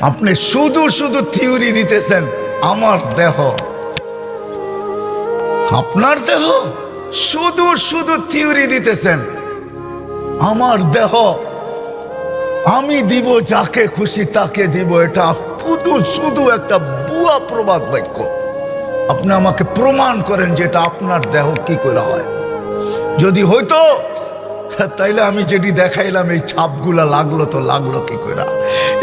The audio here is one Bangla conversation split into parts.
আপনি শুধু শুধু থিওরি দিতেছেন। আমার দেহ, আপনার দেহ, শুধু শুধু থিওরি দিতেছেন। আমার দেহ আমি দিব, যাকে খুশি তাকে দিব, এটা শুধু শুধু একটা বুয়া প্রবাদ বাক্য। আপনি আমাকে প্রমাণ করেন যে এটা আপনার দেহ কি করে হয়। যদি হইতো তাইলে আমি যেটি দেখাইলাম এই ছাপগুলা লাগলো তো লাগলো কি করে,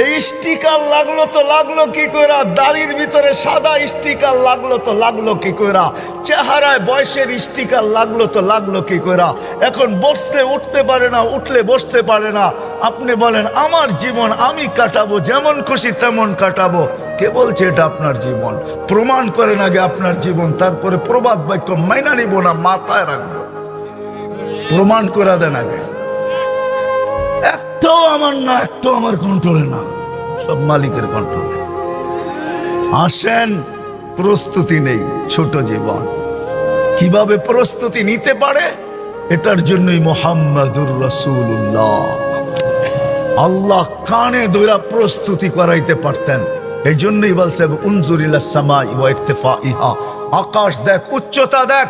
এই স্টিকার লাগলো তো লাগলো কি করে, দাড়ির ভিতরে সাদা স্টিকার লাগলো তো লাগলো কি করে, চেহারায় বয়সের স্টিকার লাগলো তো লাগলো কি করে, এখন বসতে উঠতে পারে না, উঠলে বসতে পারে না। আপনি বলেন আমার জীবন আমি কাটাবো, যেমন খুশি তেমন কাটাবো। কে বলছে এটা আপনার জীবন? প্রমাণ করেন আগে আপনার জীবন, তারপরে প্রবাদ বাক্য মাইনা নিব না, মাথায় রাখবো। প্রমাণ করে দেন আগে। একটাও আমার না, একটাও আমার কন্ট্রোলে না, সব মালিকের কন্ট্রোলে। আসেন, প্রস্তুতি নেই ছোট জীবন। কিভাবে প্রস্তুতি নিতে পারে এটার জন্যই মুহাম্মাদুর রাসূলুল্লাহ আল্লাহ কানে ধরে প্রস্তুতি করাইতে পারতেন। এই জন্যই বলছে উনজুর ইলাস সামাই ওয়া ইরতিফাইহা, আকাশ দেখ, উচ্চতা দেখ।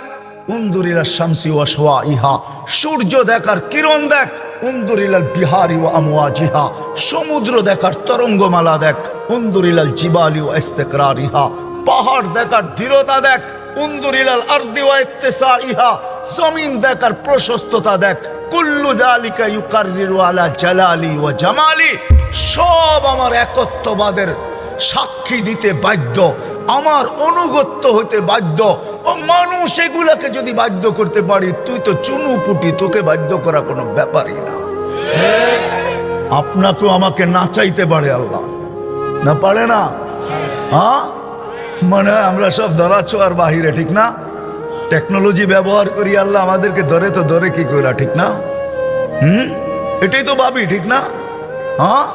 উনজুর ইলাস শামসি ওয়া শাওয়াইহা, সূর্য দেখার কিরণ দেখ। উনজুর ইলাল বিহারি ওয়া আমওয়াজিহা, সমুদ্র দেখার তরঙ্গমালা দেখ। উনজুর ইলাল জিবালি ওয়া ইস্তিকরারিহা, পাহাড় দেখার দৃঢ়তা দেখ। উনজুর ইলাল আরদি ওয়া ইত্তিসাইহা, জমিন দেখার প্রশস্ততা দেখ। কুল্লু যালিকা ইউকাররিরু আলা জালালি ওয়া জামালি, সব আমার একত্ববাদের সাক্ষী দিতে বাধ্য, আমার অনুগত্য হতে বাধ্য। ও মানুষ এগুলাকে যদি বাধ্য করতে পারি, তুই তো চুনু পুটি, তোকে বাধ্য করা কোনো ব্যাপারই না। আপনাকেও আমাকে নাচাইতে পারে আল্লাহ, না পারে না? হ্যাঁ, মানে আমরা সব ধরা ছোঁয়ার বাহিরে, ঠিক না? টেকনোলজি ব্যবহার করি, আল্লাহ আমাদেরকে ধরে তো ধরে কি করা, ঠিক না? এটাই তো ভাবি, ঠিক না? হ্যাঁ,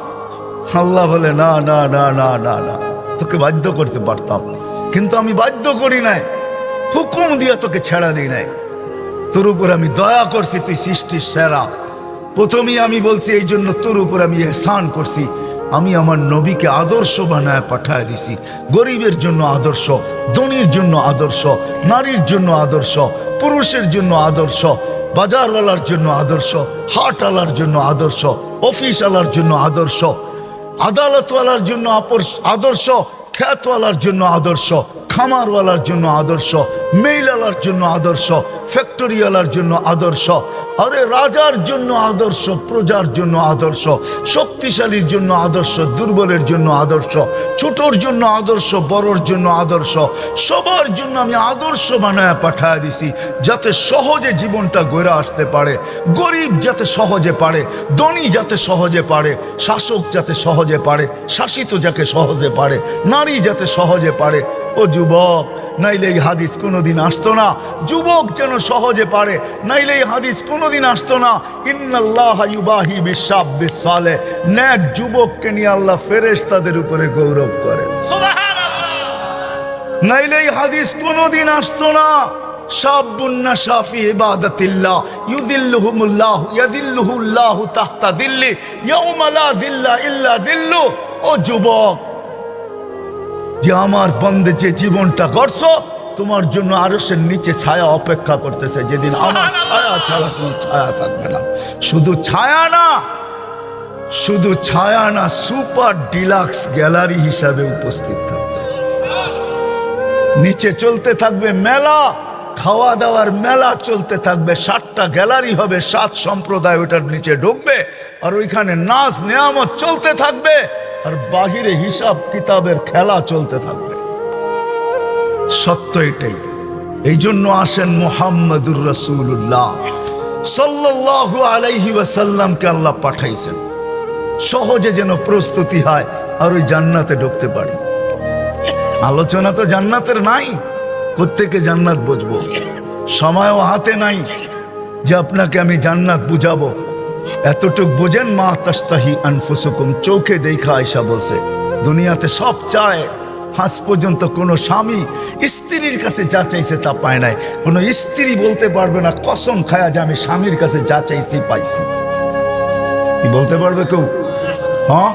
আল্লাহ বলে না না না না না না, তোকে বাধ্য করতে পারতাম, কিন্তু আমি বাধ্য করি নাই, হুকুম দিয়ে তোকে ছেড়া দিই নাই। তোর উপর আমি দয়া করছি, তুই সৃষ্টির সেরা। প্রথমেই আমি বলছি এই জন্য তোর উপর আমি এহসান করছি। আমি আমার নবীকে আদর্শ বানায় পাঠায় দিছি। গরিবের জন্য আদর্শ, ধনীর জন্য আদর্শ, নারীর জন্য আদর্শ, পুরুষের জন্য আদর্শ, বাজারওয়ালার জন্য আদর্শ, হাটওয়ালার জন্য আদর্শ, অফিসওয়ালার জন্য আদর্শ, আদালতওয়ালার জন্য আদর্শ, খ্যাতওয়ালার জন্য আদর্শ, খামারওয়ালার জন্য আদর্শ, মেইলালার জন্য আদর্শ, ফ্যাক্টরিওয়ালার জন্য আদর্শ, আরে রাজার জন্য আদর্শ, প্রজার জন্য আদর্শ, শক্তিশালীর জন্য আদর্শ, দুর্বলের জন্য আদর্শ, ছোটর জন্য আদর্শ, বড়র জন্য আদর্শ, সবার জন্য আমি আদর্শ বানায় পাঠায় দিছি, যাতে সহজে জীবনটা গড়ে আসতে পারে। গরিব যাতে সহজে পারে, ধনী যাতে সহজে পারে, শাসক যাতে সহজে পারে, শাসিত যাকে সহজে পারে, নারী যাতে সহজে পারে। ও যুবক, নাইলে এই হাদিস কোনোদিন আসতো না। যুবক যেন সহজে পারে, নাইলে এই হাদিস কোনোদিন আসতো না। ইন্নাল্লাহ ইউবাহি বিশাব্বিস সালেহ, নেক যুবককে নিয়ে আল্লাহ ফেরেশতাদের উপরে গৌরব করেন, সুবহানাল্লাহ। নাইলে এই হাদিস কোনোদিন আসতো না। শাবুন নাশা ফি ইবাদাতিল্লাহ ইউদিল্লুহুমুল্লাহ ইয়াদিল্লুহুল্লাহু তাহতা দিল্লি ইয়াউমা লা দিল্লা ইল্লা দিল্লু। ও যুবক, যে আমার বন্দে যে জীবনটা গড়ছো, তোমার জন্য আরশের নিচে ছায়া অপেক্ষা করতেছে, যেদিন আমার ছায়া ছাড়া কোনো ছায়া থাকবে না। শুধু ছায়া না, শুধু ছায়া না, সুপার ডিলাক্স গ্যালারি হিসাবে উপস্থিত থাকবে। নিচে চলতে থাকবে মেলা, খাওয়া দাওয়ার মেলা চলতে থাকবে। 7টা গ্যালারি হবে, 7 সম্প্রদায় ওটার নিচে ঢুকবে, আর ওইখানে নাচ নেয়ামত চলতে থাকবে, আর বাহিরে হিসাব কিতাবের খেলা চলতে থাকবে। সত্য এটাই। এই জন্য আসেন মুহাম্মাদুর রাসূলুল্লাহ সাল্লাল্লাহু আলাইহি ওয়াসাল্লামকে আল্লাহ পাঠাইছেন, সহজে যেন প্রস্তুতি হয় আর ওই জান্নাতে ঢুকতে পারি। আলোচনা তো জান্নাতের নাই, কোত্থেকে জান্নাত বুঝবো? সময়ও হাতে নাই যে আপনাকে আমি জান্নাত বুঝাবো। এতটুক বোঝেন, মা তাস্তাহি আনফুসুকুম, চোখে দেখা আয়সা বলছে দুনিয়াতে সব চায়। আজ পর্যন্ত কোনো স্বামী স্ত্রীর কাছে যা চাইছে তা পায় নাই। কোনো স্ত্রী বলতে পারবে না কসম খায়া যে আমি স্বামীর কাছে যা চাইছি পাইছি। কি বলতে পারবে কেউ? হ্যাঁ,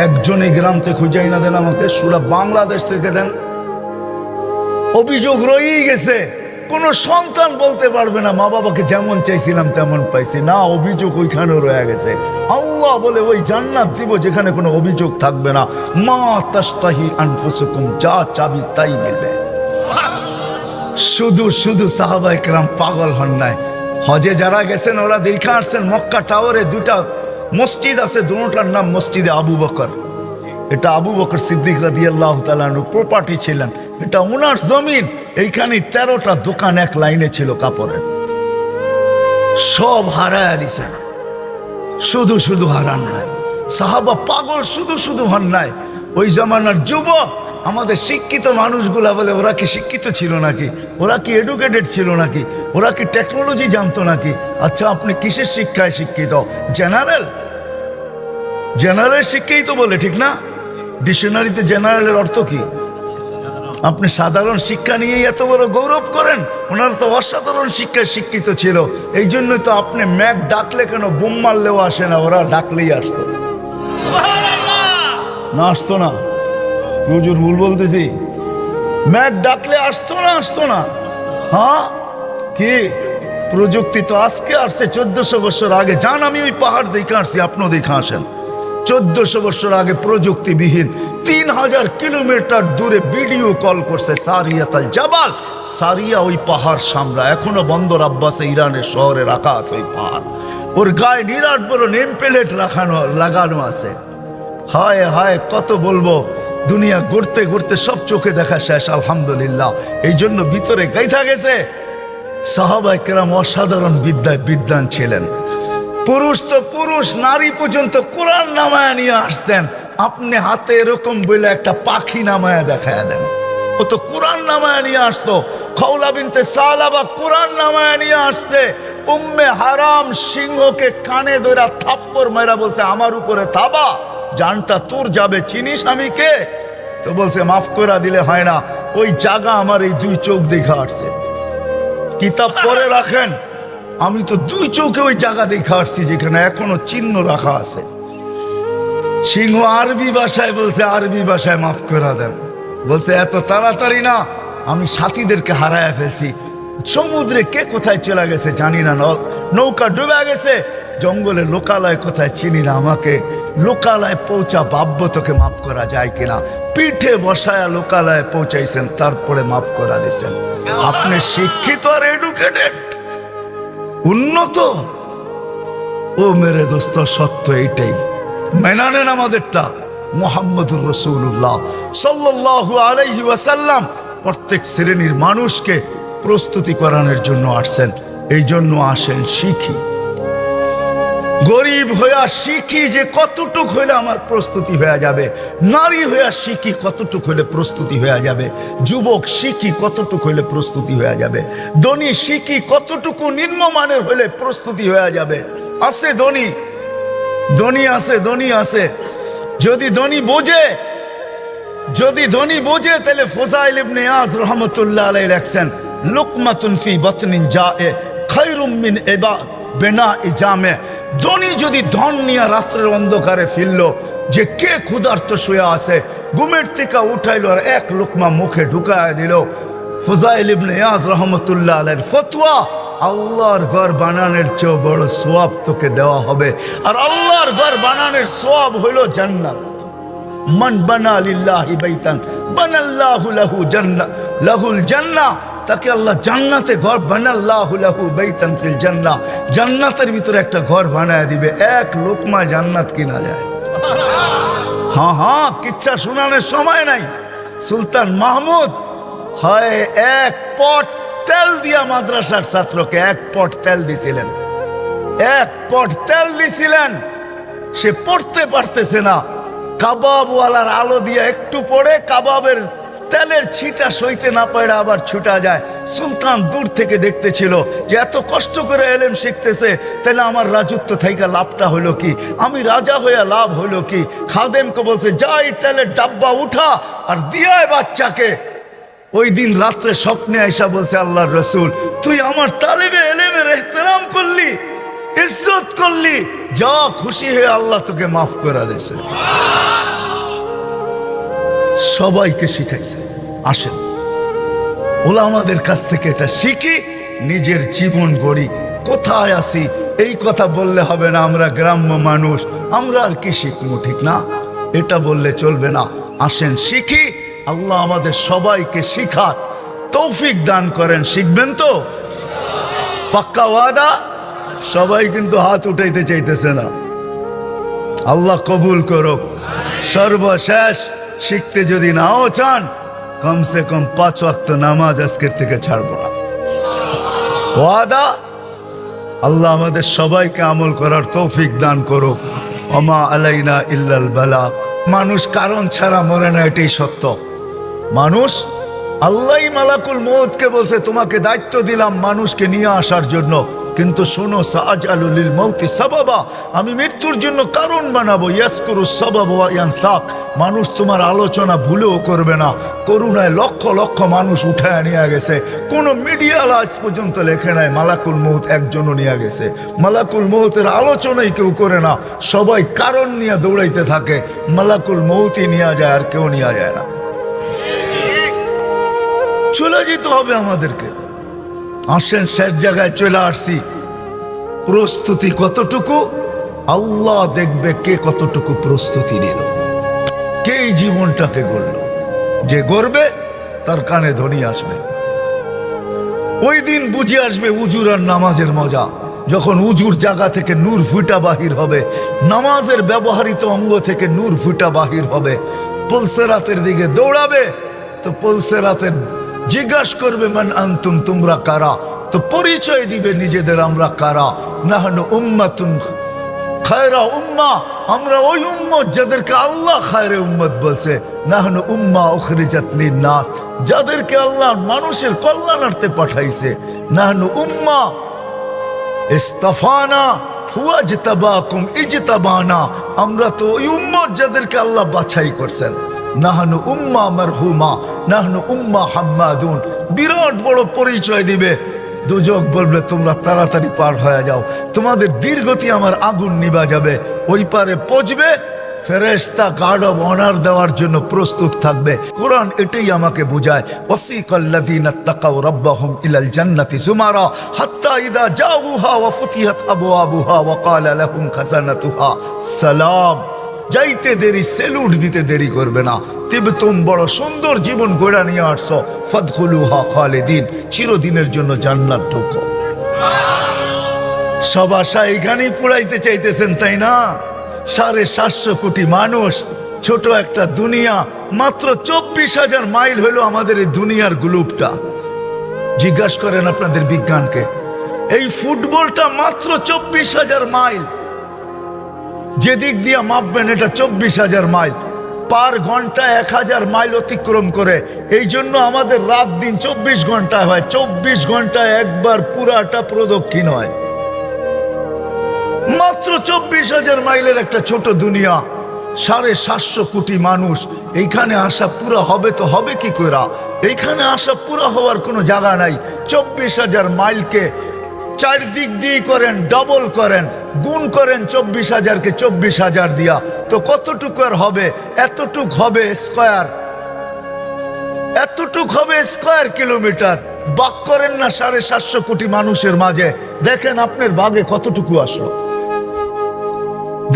একজনই গ্রাম থেকে খুঁজাই না দেন আমাকে, সুরা বাংলাদেশ থেকে দেন। অভিযোগ রয়েই গেছে, কোনো সন্তান বলতে পারবে না মা বাবাকে যেমন চাইছিলাম তেমন পাইছি না, অভিযোগ ওইখানেও রয়ে গেছে। আল্লাহ বলে ওই জান্নাত দিব যেখানে কোনো অভিযোগ থাকবে না। মা তাস্তাহি আনফুসুকুম, যা চাবি তাই মিলবে। শুধু শুধু সাহাবায়ে কেরাম পাগল হন নাই। হজে যারা গেছেন ওরা দেখে আসছেন মক্কা টাওয়ারে দুটা মসজিদ আছে, দুটার নাম মসজিদে আবু বকর। এটা আবু বকর সিদ্দিক রাদিয়াল্লাহু তাআলা আনহু প্রপার্টি ছিলেন, এটা ওনার জমিন। এইখানে 13টা দোকান এক লাইনে ছিল কাপড়ের, সব হারায়া দিছে। শুধু শুধু হারান নাই, সাহাবা পাগল শুধু শুধু হন নাই। ওই জমানার যুবক আমাদের শিক্ষিত মানুষগুলা বলে ওরা কি শিক্ষিত ছিল নাকি, ওরা কি এডুকেটেড ছিল নাকি, ওরা কি টেকনোলজি জানতো নাকি? আচ্ছা আপনি কিসের শিক্ষায় শিক্ষিত? জেনারেল শিক্ষাই তো বলে, ঠিক না? ডিকশনারিতে জেনারেলের অর্থ কি? আপনি সাধারণ শিক্ষা নিয়ে এত বড় গৌরব করেন, ওনারা তো অসাধারণ শিক্ষায় শিক্ষিত ছিল। এই জন্যই তো আপনি ম্যাক ডাকলে কেন বোম মারলেও আসে না, ওরা ডাকলেই আসতো। না আসতো না? হুজুর ভুল বলতেছি? ম্যাক ডাকলে আসতো না? হ্যাঁ কি প্রযুক্তি তো আজকে আসছে, 1400 বছর আগে। যান, আমি ওই পাহাড় দেখে আসছি, আপনিও দেখে আসেন। 1400 বছর আগে প্রযুক্তিবিহীন 3000 কিলোমিটার দূরে ভিডিও কল করছে সারিয়াতাল জাবাল। সারিয়া ওই পাহাড় সামরা, এখনো বন্দর আব্বাসে ইরানের শহরে রাখা আছে ওই পাহাড়। ওর গায়ে নিরাট বড় নেম প্লেট লাগানো আছে। হায় হায় কত বলবো, দুনিয়া ঘুরতে ঘুরতে সব চোখে দেখা শেষ, আলহামদুলিল্লাহ। এই জন্য ভিতরে গাইথা গেছে সাহাবায়ে কেরাম অসাধারণ বিদ্বান ছিলেন। পুরুষ তো পুরুষ, নারী পর্যন্ত কোরআন নামায়া নিয়ে আসতেন। আপনি হাতে এরকম বলে একটা পাখি নামায়া দেখায় দেন, ও তো কোরআন নামায়া নিয়ে আসতো। খাওলা বিনতে সালাবা কোরআন নামায়া নিয়ে আসছে। উম্মে হারাম সিংহকে কানে ধরে থাপ্পড় মারা বলছে আমার উপরে থাবা, জানটা তোর যাবে, চিনিস আমি কে? তো বলছে মাফ করে দিলে হয় না, ওই জায়গা আমার এই 2 চোখ দেখে আসছে। কিতাব পরে রাখেন, আমি তো 2 চোখে ওই জায়গা দেখে আসছি যেখানে এখনো চিহ্ন রাখা আছে। সিংহ আরবি ভাষায় বলছে, আরবি ভাষায় মাফ করে দেন। বলছে এত তাড়াতাড়ি না, আমি সাথীদেরকে হারায় ফেলছি। সমুদ্রে কে কোথায় চলে গেছে জানি না, নৌকা ডুবে গেছে, জঙ্গলে লোকালয় কোথায় চিনি না, আমাকে লোকালয় পৌঁছা, ভাবব তোকে মাফ করা যায় কিনা। পিঠে বসায়া লোকালয়ে পৌঁছাইছেন, তারপরে মাফ করা দিয়েছেন। আপনি শিক্ষিত আর এডুকেটেড, উন্নত। ও মেরে দোস্ত, সত্য এইটাই, মেনে নেন আমাদেরটা। মুহাম্মদুর রাসূলুল্লাহ সাল্লাল্লাহু আলাইহি ওয়াসাল্লাম প্রত্যেক শ্রেণীর মানুষকে প্রস্তুতি করানোর জন্য আসছেন। এই জন্য আসেন শিখি, গরিব হইয়া শিখি যে কতটুক হইলে আমার প্রস্তুতি হয়ে যাবে, নারী হইয়া শিখি কতটুক হইলে প্রস্তুতি হয়ে যাবে, যুবক শিখি কতটুক হইলে প্রস্তুতি হয়ে যাবে, ধনী শিখি কতটুকু নিম্নমানের হইলে প্রস্তুতি হয়ে যাবে। আছে ধনী আছে। যদি ধনী বোঝে তাহলে ফুযাইল ইবনে ইয়াজ রাহমাতুল্লাহ আলাইহি লেখছেন, লুকমাতুন ফি বাতনিন জায়ে খায়রুম মিন বিনাই জামে। ধনী যদি ধন নিয়ে রাত্রের অন্ধকারে ফিরল, যে কে ক্ষুধার্ত শুয়ে আছে, ঘুমের থেকে উঠাইলো আর এক লোকমা মুখে ঢুকায় দিল। ফুযাইল ইবনে ইয়াজ রাহমাতুল্লাহ আলাইহির ফতোয়া, আল্লাহর ঘর বানানোর চেয়ে বড় সওয়াব তোকে দেওয়া হবে। আর আল্লাহর ঘর বানানোর সওয়াব হইল জান্নাত। মান বানা লিল্লাহি বাইতান বানাল্লাহু লাহুল জান্নাহ, তাকে আল্লাহ জান্নাতে ঘর, বানাল্লাহু লাহু বাইতান ফিল জান্নাহ, জান্নাতের ভিতরে একটা ঘর বানায় দিবে। এক লোকমা জান্নাত কিনা যায়। হ্যাঁ, কিচ্ছা শোনানোর সময় নাই। সুলতান মাহমুদ হয় 1 পট তেল দিয়া মাদ্রাসার ছাত্রকে 1 পট তেল দিছিলেন, 1 পট তেল দিছিলেন। সে পড়তে পারতেছে না, কাবাবওয়ালার আলো দিয়ে একটু পড়ে, কাবাবের তেলের ছিটা সইতে না পারে আবার ছুটা যায়। সুলতান দূর থেকে দেখতেছিল যে এত কষ্ট করে এলেম শিখতেছে, তাহলে আমার রাজত্ব থেকে লাভটা হলো কি, আমি রাজা হইয়া লাভ হইলো কি। খাদেমকে বলছে যাই তেলের ডাব্বা উঠা আর দিয়ায় বাচ্চাকে। ওই দিন রাত্রে স্বপ্নে আইসা বলছে আল্লাহর রসুল, তুই আমার তালেবে এলেমের এহতেরাম করলি, ইজ্জত করলি, যা খুশি হয়ে আল্লাহ তোকে মাফ করে দিয়েছে। সবাইকে শিখাইছে। আসেন ওলামাদের কাছ থেকে এটা শিখি, নিজের জীবন গড়ি। কোথায় আসি এই কথা বললে হবে না, আমরা গ্রাম্য মানুষ, আমরা আর কি শিখবো, ঠিক না? এটা বললে চলবে না। আসেন শিখি, আল্লাহ আমাদের সবাইকে শিখার তৌফিক দান করেন। শিখবেন তো? পাক্কা ওয়াদা? সবাই কিন্তু হাত উঠাইতে চাইতেছে না। আল্লাহ কবুল করুক। সর্বশেষ শিখতে যদি নাও চান, কমসে কম 5 ওয়াক্ত নামাজ আজকের থেকে ছাড়বো না। ওয়াদা? আল্লাহ আমাদের সবাইকে আমল করার তৌফিক দান করুক। ওমা আলাইনা ইল্লাল বালাগ। মানুষ কারণ ছাড়া মরে না, এটাই সত্য। মানুষ, আল্লাহই মালাকুল মউতকে বলছে তোমাকে দায়িত্ব দিলাম মানুষকে নিয়ে আসার জন্য, কিন্তু শোনো, সাআজালু লিল মাউতি সাবাবা, আমি মৃত্যুর জন্য কারণ বানাবো। ইয়াসকুরু সাবাব ওয়া ইয়ানসাক, মানুষ তোমার আলোচনা ভুলেও করবে না। করুণায় লক্ষ লক্ষ মানুষ উঠায় নিয়ে গেছে, কোন মিডিয়া আজ পর্যন্ত লেখে নাই মালাকুল মউত একজনও নিয়ে গেছে। মালাকুল মউতের আলোচনাই কেউ করে না, সবাই কারণ নিয়ে দৌড়াইতে থাকে। মালাকুল মউতই নিয়ে যায়, আর কেউ নিয়ে যায় না। চলে যেতে হবে আমাদেরকে। আসেন শেষ জায়গায় চলে আসছি। প্রস্তুতি কতটুকু আল্লাহ দেখবে, কে কতটুকু প্রস্তুতি নিল, কে এই জীবনটাকে গড়ল। যে গড়বে তার কানে ধ্বনি আসবে। ওই দিন বুঝে আসবে উজুর আর নামাজের মজা। যখন উজুর জায়গা থেকে নূর ফুটা বাহির হবে, নামাজের ব্যবহৃত অঙ্গ থেকে নূর ফুটা বাহির হবে। পুলসেরাতের দিকে দৌড়াবে, তো পুলসেরাতের জিজ্ঞাসা করবে মান আনতুম, তোমরা কারা? তো পরিচয় দিবে নিজেদের, আমরা কারা। নাহনু উম্মাতুন খায়রা উম্মাহ, আমরা ওই উম্মত যাদেরকে আল্লাহ খায়রে উম্মত বলছে। নাহনু উম্মাহ উখরিজাত লিন-নাস, যাদেরকে আল্লাহ মানুষের কল্যাণার্থে পাঠাইছে। নাহনু উম্মাহ ইস্তাফানা হুয়া ইজতাবাকুম ইজতাবানা, আমরা তো ওই উম্মত যাদেরকে আল্লাহ বাছাই করছেন। নাহনু উম্মাহ মারহুমা, নাহনু উম্মাহ হাম্মাদুন, বিরাট বড় পরিচয় দিবে। দুজক বলবে তোমরা তাড়াতাড়ি পার হয়ে যাও, তোমাদের দীর্ঘতি আমার আগুন নিভা যাবে। ওই পারে পৌঁছবে, ফেরেশতা গার্ড অব অনার দেওয়ার জন্য প্রস্তুত থাকবে। কোরআন এটাই আমাকে বুঝায়। ওয়াসিকাল্লাযীনা তাকাউ রাব্বাহুম ইলাল জান্নাতি যুমারা হাত্তা ইযা জাউহা ওয়া ফুতিহাত আবওয়াবুহা ওয়া ক্বালা লাহুম খাযানাতুহা সালাম। যাইতে দেরি, সেলুট দিতে দেরি করবে না। তিবতুম, বড় সুন্দর জীবন গড়া নিয়ে আসছো। ফাদখুলুহা খালিদিন, চিরদিনের জন্য জান্নাত ঢুকো। সব আশা এখানেই পুরাইতে চাইতেছেন, তাই না? 750 কোটি মানুষ, ছোট একটা দুনিয়া। মাত্র 24,000 মাইল হলো আমাদের এই দুনিয়ার গ্লোবটা। জিজ্ঞাসা করেন আপনাদের বিজ্ঞানকে, এই ফুটবলটা মাত্র 24,000 মাইল। যেদিক দিয়ে মাপবেন এটা 24,000 মাইল। পার ঘন্টা 1000 মাইল অতিক্রম করে। এই জন্য আমাদের রাত দিন 24 ঘন্টায় হয়। 24 ঘন্টায় একবার পুরাটা প্রদক্ষিণ হয়। মাত্র 24,000 মাইলের একটা ছোট দুনিয়া, 750 কোটি মানুষ। এইখানে আসা পুরা হবে তো হবে কি করে? এইখানে আসা পুরা হওয়ার কোনো জায়গা নাই। 24,000 মাইলকে 4 দিক দিয়ে করেন, ডবল করেন, গুণ করেন 24,000-কে 24,000 দিয়া, তো কতটুকু আর হবে? এতটুক হবে স্কয়ার, এতটুক হবে স্কয়ার কিলোমিটার। বাক করেন না 750 কোটি মানুষের মাঝে, দেখেন আপনার ভাগে কতটুকু আসলো,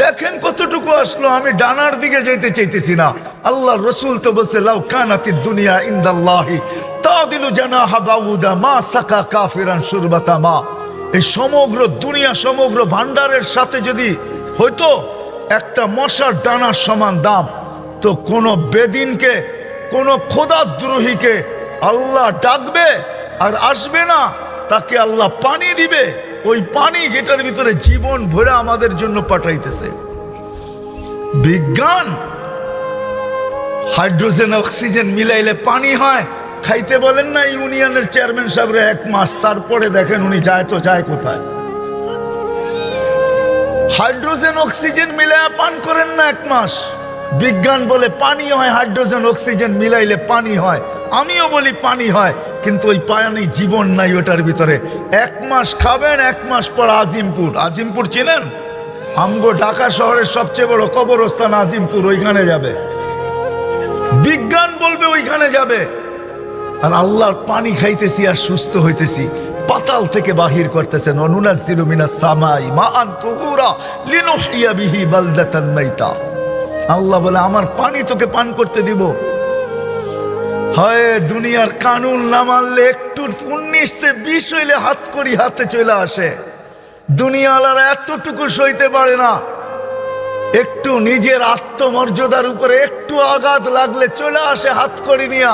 দেখেন কতটুকু আসলো। আমি ডানার দিকে যেতে চাইতেছি না। আল্লাহ রসুল তো বলছে লাউ কানাতিদ দুনিয়া ইনদাল্লাহি তাদিলু জানাহা বাউদা মা সাকা কাফিরান শুরবাতা মা। এই সমগ্র দুনিয়া, সমগ্র ভান্ডারের সাথে যদি হয়তো একটা মশার ডানার সমান দাম, তো কোনো বেদিনকে, কোনো খোদাদ্রোহীকে আল্লাহ ডাকবে আর আসবে না, তাকে আল্লাহ পানি দিবে। ওই পানি যেটার ভিতরে জীবন ভরে আমাদের জন্য পাঠাইতেছে বিজ্ঞান। হাইড্রোজেন অক্সিজেন মিলাইলে পানি হয়। খাইতে বলেন না ইউনিয়নের চেয়ারম্যান সাহেবরে 1 মাস, তারপরে দেখেন উনি যায় তো যায় কোথায়। হাইড্রোজেন অক্সিজেন মিলাইয়া পান করেন না 1 মাস। বিজ্ঞান বলে পানি হয়, হাইড্রোজেন অক্সিজেন মিলাইলে পানি হয়। আমিও বলি পানি হয়, কিন্তু ওই পানি জীবন নাই ওটার ভিতরে। 1 মাস খাবেন, 1 মাস পর আজিমপুর। আজিমপুর চেনেন? আমগো ঢাকা শহরের সবচেয়ে বড় কবরস্থান আজিমপুর, ওইখানে যাবে। বিজ্ঞান বলবে ওইখানে যাবে। আর আল্লাহর পানি খাইতেছি আর সুস্থ হইতেছি। পাতাল থেকে বাহির করতেছেন, অনুনাজ্জিলু মিনাস সামাই মাআন তুহুরা লিনুহইয়া বিহি বালদাতান মাইতা। আল্লাহ বলে আমার পানি তোকে পান করতে দিব। হয় দুনিয়ার কানুন না মানলে একটু 19-20 হইলে হাত করি হাতে চলে আসে। দুনিয়াওয়ালারা এতটুকু সইতে পারে না। একটু নিজের আত্মমর্যাদার উপরে একটু আঘাত লাগলে চলে আসে হাত করি নিয়া।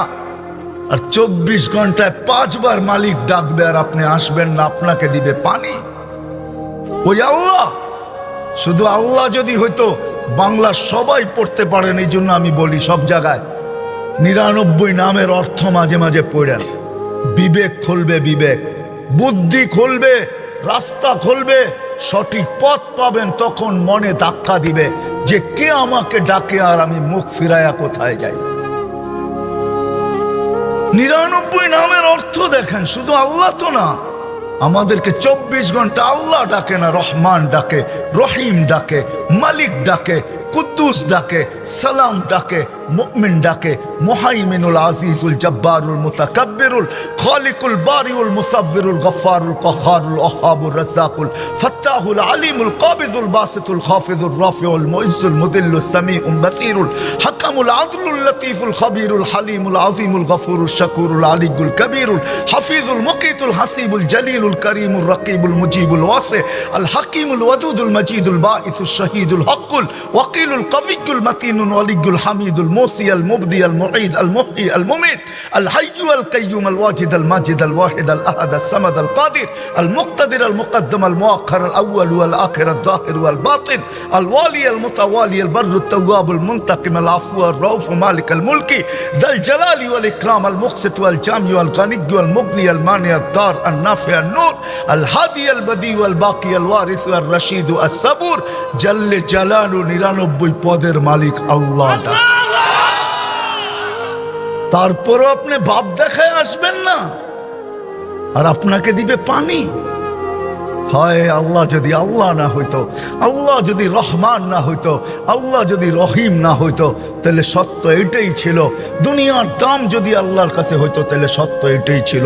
আর 24 ঘন্টায় 5 বার মালিক ডাকবে আর আপনি আসবেন না, আপনাকে দিবে পানি। ওই আল্লাহ, শুধু আল্লাহ যদি হইতো বাংলা সবাই পড়তে পারেন। এই জন্য আমি বলি সব জায়গায় 99 নামের অর্থ মাঝে মাঝে পড়েন। বিবেক খুলবে, বিবেক বুদ্ধি খুলবে, রাস্তা খুলবে, সঠিক পথ পাবেন। তখন মনে ধাক্কা দিবে যে কে আমাকে ডাকে আর আমি মুখ ফিরায়া কোথায় যাই। 99 নামের অর্থ দেখেন, শুধু আল্লাহ তো না, আমাদেরকে 24 ঘন্টা আল্লাহ ডাকে না, রহমান ডাকে, রহিম ডাকে, মালিক ডাকে, কুদ্দুস ডাকে, সালাম ডাকে, মুমিন ডাকে, মুহাইমিনুল আজিজুল জব্বারুল মুতাকাব্বিরুল খালিকুল বারিউল মুসাব্বিরুল গফফারুল কাহ্হারুল ওয়াহ্হাবুর রাজ্জাকুল ফাত্তাহুল আলিমুল কাবিদুল বাসিতুল খাফিদুর রাফিউল মুইজ্জুল মুদিল্লুস সামিউল বাসিরুল হাকামুল আদলুল লতীফুল খবীরুল হালিমুল আযীমুল গফুরুশ শাকুরুল আলিয়ুল কবীরুল হাফিজুল মুকিতুল হাসিবুল জলিলুল করিমুর রকিবুল মুজিবুল ওয়াসি আল হাকিমুল ওয়াদুদুল মজিদুল বাঈসুশ শহীদুল হকুল ওয়াকিলুল কবিয়ুল মাতিনুল ওয়ালিয়ুল হামিদুল موسي المبدي المعيد المحيي المميت الحي القيوم الواجد الماجد الواحد الأحد الصمد القادر المقتدر المقدم المؤخر الأول والآخر الظاهر والباطن الوالي المتوالي البر التواب المنتقم العفو الرؤوف مالك الملك ذا الجلال والإكرام المقسط والجامع والغني والمغني المانع الضار النافع النور الهادي البديع والباقي الوارث الرشيد الصبور جل جلاله 99 পদের মালিক আল্লাহ। তারপরও আপনি ভাব দেখায় আসবেন না আর আপনাকে দিবে পানি। হয় আল্লাহ যদি আল্লাহ না হইতো, আল্লাহ যদি রহমান না হইতো, আল্লাহ যদি রহিম না হইতো, তাহলে সত্য এটাই ছিল। দুনিয়ার দাম যদি আল্লাহর কাছে হইতো তাহলে সত্য এটাই ছিল,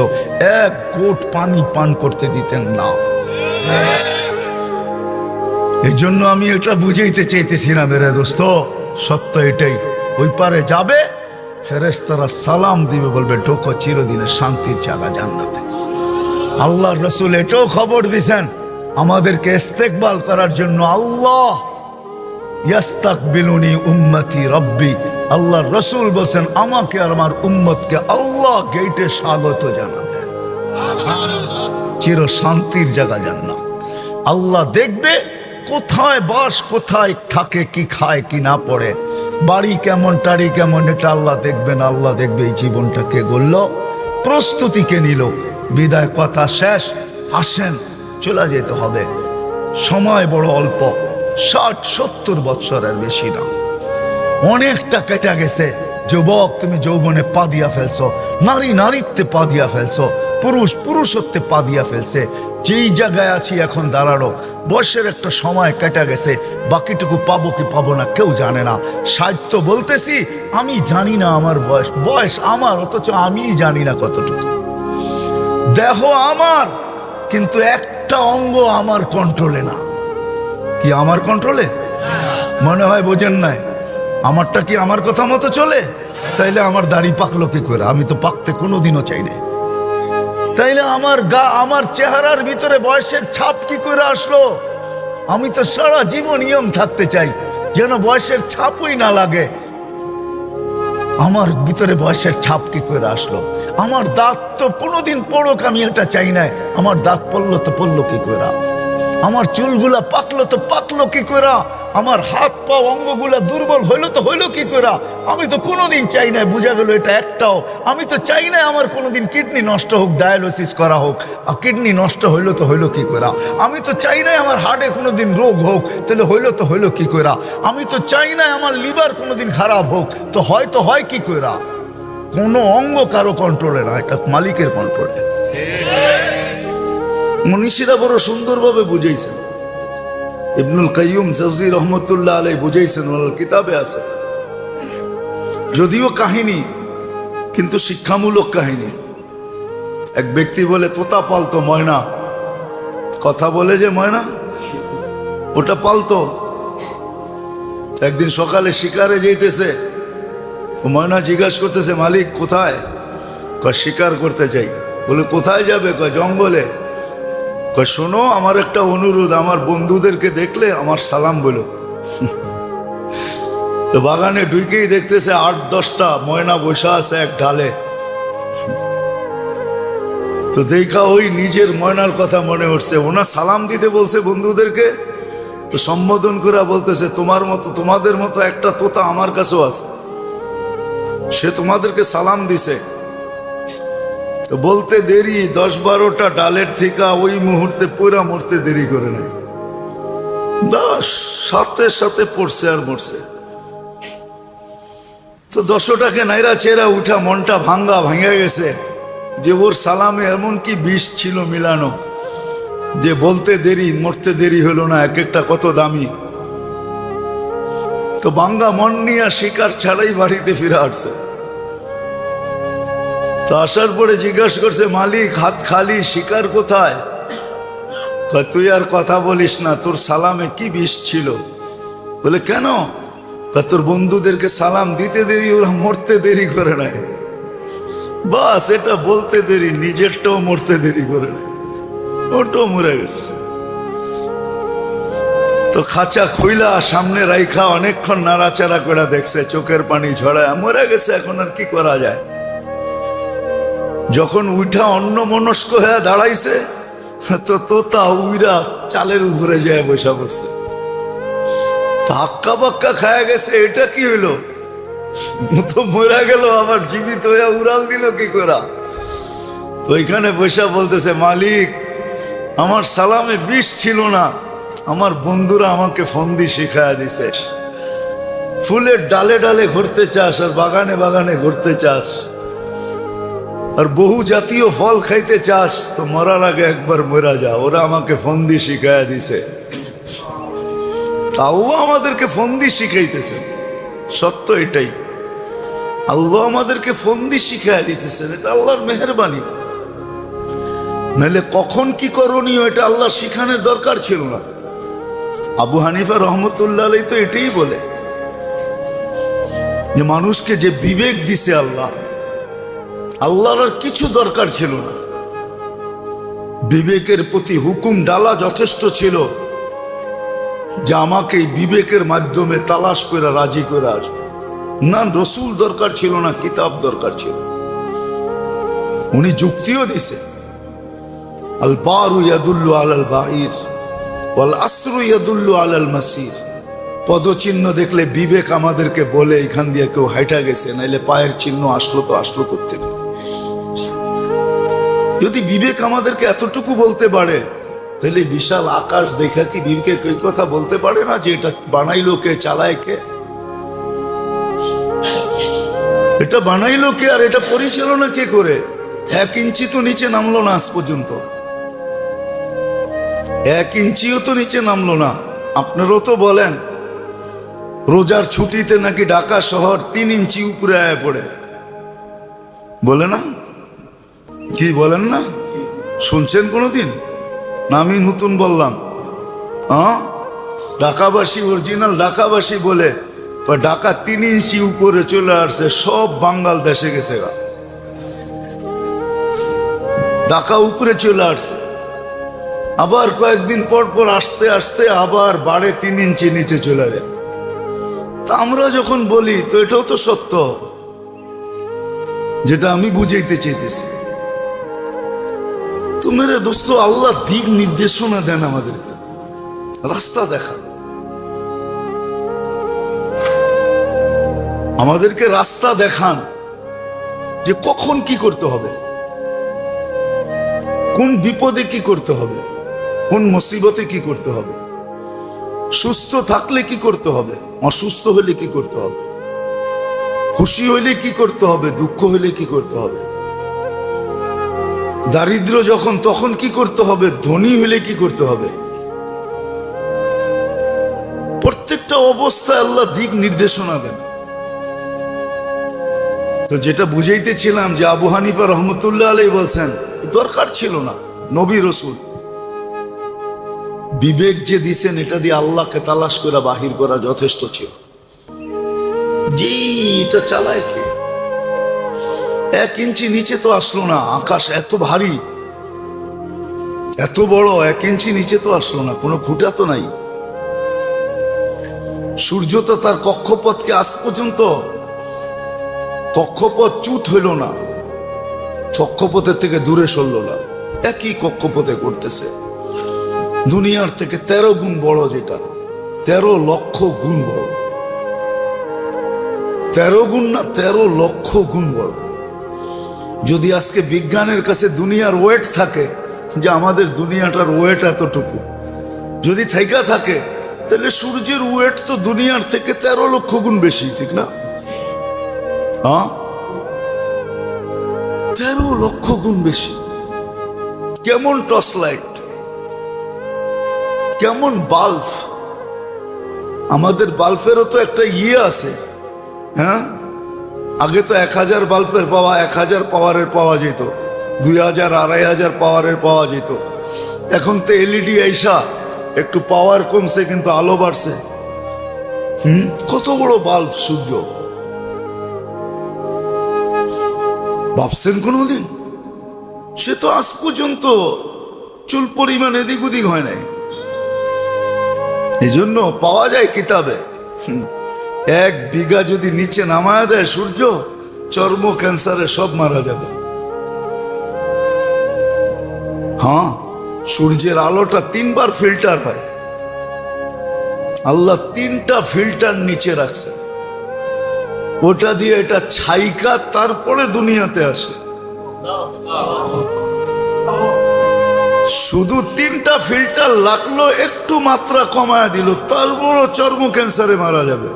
1 ঘোঁট পানি পান করতে দিতেন না। এই জন্য আমি এটা বুঝাইতে চাইতেছি না মেরে দোস্ত, সত্য এটাই। ওই পারে যাবে, ফেরেশতারা সালাম দিবে, বলবে ঢোকো চিরদিনের শান্তির জায়গা জান্নাতে। আল্লাহর রাসূল এটাও খবর দিয়েছেন আমাদেরকে ইস্তেকবাল করার জন্য। আল্লাহ ইয়াস্তাকবিলুনি উম্মতি রব্বি, আল্লাহর রাসূল বলেন আমাকে আর আমার উম্মতকে আল্লাহ গেটে স্বাগত জানাবে, চির শান্তির জায়গা জান্নাত। আল্লাহ দেখবে কোথায় বাস, কোথায় থাকে, কি খায় কি না পড়ে, বাড়ি কেমন, টাড়ি কেমন, এটা আল্লাহ দেখবেন। আল্লাহ দেখবে এই জীবনটা কে গড়ল, প্রস্তুতি কে নিল। বিদায় কথা শেষ, আসেন চলে যেতে হবে। সময় বড় অল্প, 60-70 বৎসরের বেশি না, অনেকটা কেটে গেছে। যুবক তুমি যৌবনে পা দিয়া ফেলছো, নারী নারীত্বে পা দিয়া ফেলছো, পুরুষ পুরুষত্বে পা দিয়া ফেলছে। যেই জায়গায় আছি এখন দাঁড়ানো, বয়সের একটা সময় কেটে গেছে, বাকিটুকু পাবো কি পাবো না কেউ জানে না। 60 তো বলতেছি, আমি জানি না আমার বয়স, বয়স আমার, অথচ আমিই জানি না কতটুকু। দেহ আমার, কিন্তু একটা অঙ্গ আমার কন্ট্রোলে না। কি আমার কন্ট্রোলে? মনে হয় বোঝেন নাই। আমারটা কি আমার কথা মতো চলে? তাইলে আমার দাড়ি পাকলো কি করে? আমি তো পাকতে কোনোদিনও চাই না। তাইলে আমার গা, আমার চেহারার ভিতরে বয়সের ছাপ কি করে আসলো? আমি তো সারা জীবন ইয়ং থাকতে চাই, যেন বয়সের ছাপই না লাগে। আমার ভিতরে বয়সের ছাপ কি করে আসলো? আমার দাঁত তো কোনোদিন পড়ুক, আমি এটা চাই না। আমার দাঁত পড়লো তো পড়লো কি করে? আমার চুলগুলা পাকলো তো পাকলো কি করে? আমার হাত পা অঙ্গগুলা দুর্বল হইলো তো হইলো কি করে? আমি তো কোনোদিন চাই না, বোঝা গেল এটা একটাও। আমি তো চাই না আমার কোনোদিন কিডনি নষ্ট হোক, ডায়ালিসিস করা হোক। আর কিডনি নষ্ট হইলো তো হইলো কি করে? আমি তো চাই না আমার হার্টে কোনোদিন রোগ হোক, তাহলে হইলো তো হইলো কি করে? আমি তো চাই না আমার লিভার কোনোদিন খারাপ হোক, তো হয় কি করে? কোনো অঙ্গ কারো কন্ট্রোলে না, এটা মালিকের কন্ট্রোলে। মনীষীরা বড় সুন্দরভাবে বুঝাইছেন। ইবনুল কাইয়ুম জাওজি রহমতুল্লাহ আলাইহি বুঝাইছেন, ওনার কিতাবে আছে। যদিও কাহিনী, কিন্তু শিক্ষামূলক কাহিনী। এক ব্যক্তি বলে তোতা পালতো, ময়না, কথা বলে যে ময়না, ওটা পালতো। একদিন সকালে শিকারে যেতেছে, ময়না জিজ্ঞাসা করতেছে, মালিক কোথায়? কয় শিকার করতে চাই। বলে কোথায় যাবে? কয় জঙ্গলে। কয় শোনো, আমার একটা অনুরোধ, আমার বন্ধুদেরকে দেখলে আমার সালাম বলো। তো বাগানে ঢুকেই দেখতেছে 8-10টা ময়না বসা আছে এক ঢালে। তো দেখা ওই নিজের ময়নার কথা মনে উঠছে, ওনা সালাম দিতে বলছে বন্ধুদেরকে। তো সম্বোধন করে বলতেছে, তোমাদের মতো একটা তোতা আমার কাছেও আছে, সে তোমাদেরকে সালাম দিছে। তো বলতে দেরি, 10-12টা ডালের থেকে ওই মুহূর্তে পুরা মরতে দেরি করে নাই। সাথে সাথে পড়ছে আর মরছে। তো 10টাকে নাইরা চেরা উঠা, মনটা ভাঙা গেছে যে ওর সালামে এমন কি বিষ ছিল মিলানো, যে বলতে দেরি মরতে দেরি হলো না। এক একটা কত দামি। তো ভাঙ্গা মন নিয়ে শিকার ছাড়াই বাড়িতে ফিরে আসছে। তো আসার পরে জিজ্ঞাসা করছে, মালিক হাত খালি, শিকার কোথায়? তুই আর কথা বলিস না, তোর সালামে কি বিষ ছিল? বলে কেন? তোর বন্ধুদেরকে সালাম দিতে দেরি, ওরা মরতে দেরি করে নাই। বাস এটা বলতে দেরি, নিজেরটাও মরতে দেরি করে নাই, ওটাও মরে গেছে। তো খাঁচা খুইলা সামনে রাইখা অনেকক্ষণ নাড়াচাড়া করে দেখছে, চোখের পানি ঝরায়, মরে গেছে, এখন আর কি করা যায়। যখন উঠা অন্য মনস্ক হয়ে দাঁড়াইছে, তো তোতা উইরা চালের উপরে যায় বসা পড়ছে। হাক্কা বাক্কা খায়া গেছে, এটা কি হইলো? তো মরা গেল, আবার জীবিত হয়ে উড়াল দিল কি করা? তো এখানে বসা বলতেছে, মালিক আমার সালামে বিষ ছিল না, আমার বন্ধুরা আমাকে ফন্দি শিখায়া দিছে। ফুলের ডালে ডালে ঘুরতে চাস আর বাগানে বাগানে ঘুরতে চাস আর বহু জাতীয় ফল খাইতে চাস, তো মরার আগে একবার মরা যা, ওরা আমাকে ফন্দি শিখায়া দিছে। তাও আমাদেরকে ফন্দি শিখাইতেছে, সত্য এটাই। আল্লাহ আমাদেরকে ফন্দি শিখাইয়া দিতেছেন, এটা আল্লাহর মেহেরবানি। নাহলে কখন কি করণীয় এটা আল্লাহ শিখানোর দরকার ছিল না। আবু হানিফা রহমতুল্লাহ আলাইহি তো এটাই বলে যে মানুষকে যে বিবেক দিছে আল্লাহ, আল্লাহর আর কিছু দরকার ছিল না। বিবেকের প্রতি হুকুম ডালা যথেষ্ট ছিল যে আমাকে বিবেকের মাধ্যমে তালাশ করে রাজি করে আসবে। না রসুল দরকার ছিল না, কিতাব দরকার ছিল। উনি যুক্তিও দিছে, আল বারু ইয়াদুল্লু আলাল বাঈর ওয়াল আসরু ইয়াদুল্লু আলাল মাসির। পদচিহ্ন দেখলে বিবেক আমাদেরকে বলে এখান দিয়ে কেউ হাইটা গেছে, নাইলে পায়ের চিহ্ন আসলো করতে। যদি বিবেক আমাদেরকে এতটুকু বলতে পারে, তাহলে বিশাল আকাশ দেখা কি বিবেকে কই কথা বলতে পারে না যে এটা বানাইলো কে, চালায় কে? এটা বানাইলো কে আর এটা পরিচালনা কে করে? 1 ইঞ্চি তো নিচে নামলো না আজ পর্যন্ত, 1 ইঞ্চিও তো নিচে নামলো না। আপনারাও তো বলেন রোজার ছুটিতে নাকি ঢাকা শহর 3 ইঞ্চি উপরে আয়া পড়ে, বলে না? কি বলেন না? শুনছেন কোনোদিন? না আমি নতুন বললাম? ঢাকাবাসী, অরিজিনাল ঢাকাবাসী বলে ঢাকা 3 ইঞ্চি উপরে চলে আসছে, সব বাঙ্গাল দেশে গেছে, ঢাকা উপরে চলে আসছে। আবার কয়েকদিন পর পর আস্তে আস্তে আবার বাড়ে 3 ইঞ্চি নিচে চলে যায়। তা আমরা যখন বলি তো এটাও তো সত্য, যেটা আমি বুঝাইতে চাইতেছি। তো মেরে দোস্ত, আল্লাহ দিক নির্দেশনা দেন আমাদেরকে, রাস্তা দেখান, আমাদেরকে রাস্তা দেখান যে কখন কি করতে হবে, কোন বিপদে কি করতে হবে, কোন মুসিবতে কি করতে হবে, সুস্থ থাকলে কি করতে হবে, অসুস্থ হলে কি করতে হবে। খুশি হইলে কি করতে হবে, দুঃখ হইলে কি করতে হবে, দারিদ্র যখন তখন কি করতে হবে, ধনী হইলে কি করতে হবে, প্রত্যেকটা অবস্থায় আল্লাহ দিক নির্দেশনা দেন। তো যেটা বুঝাইতেছিলাম যে আবু হানিফা রহমতুল্লাহ আলাইহি বলছেন দরকার ছিল না, নবী রসুল বিবেক যে দিছেন এটা দিয়ে আল্লাহকে তালাশ করে বাহির করা যথেষ্ট ছিল। জি, এটা চালায় কে? 1 ইঞ্চি নিচে তো আসলো না, আকাশ এত ভারী এত বড়, 1 ইঞ্চি নিচে তো আসলো না, কোনো খুঁটা তো নাই। সূর্য তো তার কক্ষপথকে আজ পর্যন্ত কক্ষপথ চ্যুত হইল না, কক্ষপথের থেকে দূরে সরল না, একই কক্ষপথে করতেছে। দুনিয়ার থেকে 13 গুণ বড়, যেটা 13 লক্ষ গুণ বড়, 13 গুণ না 13 লক্ষ গুণ বড়। যদি আজকে বিজ্ঞানের কাছে দুনিয়ার ওয়েট থাকে, যে আমাদের দুনিয়াটার ওয়েট এতটুকু যদি থাইকা থাকে, তাহলে সূর্যের ওয়েট তো দুনিয়ার থেকে 13 লক্ষ গুণ বেশি, ঠিক না? 13 লক্ষ গুণ বেশি। কেমন টর্চ লাইট, কেমন বাল্ব, আমাদের বাল্বেরও তো একটা আছে, হ্যাঁ? আগে তো 1000 বাল্বের পাওয়া 1000 পাওয়ারের পাওয়া যেত, 2000 2500 পাওয়ারের পাওয়া যেত। এখন তো এলইডি আইসা একটু পাওয়ার কমছে কিন্তু আলো বাড়ছে। কত বড় বাল্ব সূর্য, ভাবছেন কোনদিন? সে তো আজ পর্যন্ত চুল পরিমাণ এদিক ওদিক হয় নাই। এই জন্য পাওয়া যায় কিতাবে, 1 বিঘা যদি নিচে নামায় দেয় সূর্য, চর্ম ক্যান্সারে সব মারা যাবে। হ্যাঁ, সূর্যের আলোটা 3 বার ফিল্টার হয়, আল্লাহ 3টা ফিল্টার নিচে রাখছে, ওটা দিয়ে এটা ছাইকা তারপরে দুনিয়াতে আসে। শুধু 3টা ফিল্টার লাগলো, একটু মাত্রা কমায় দিল, তারপরও চর্ম ক্যান্সারে মারা যাবে,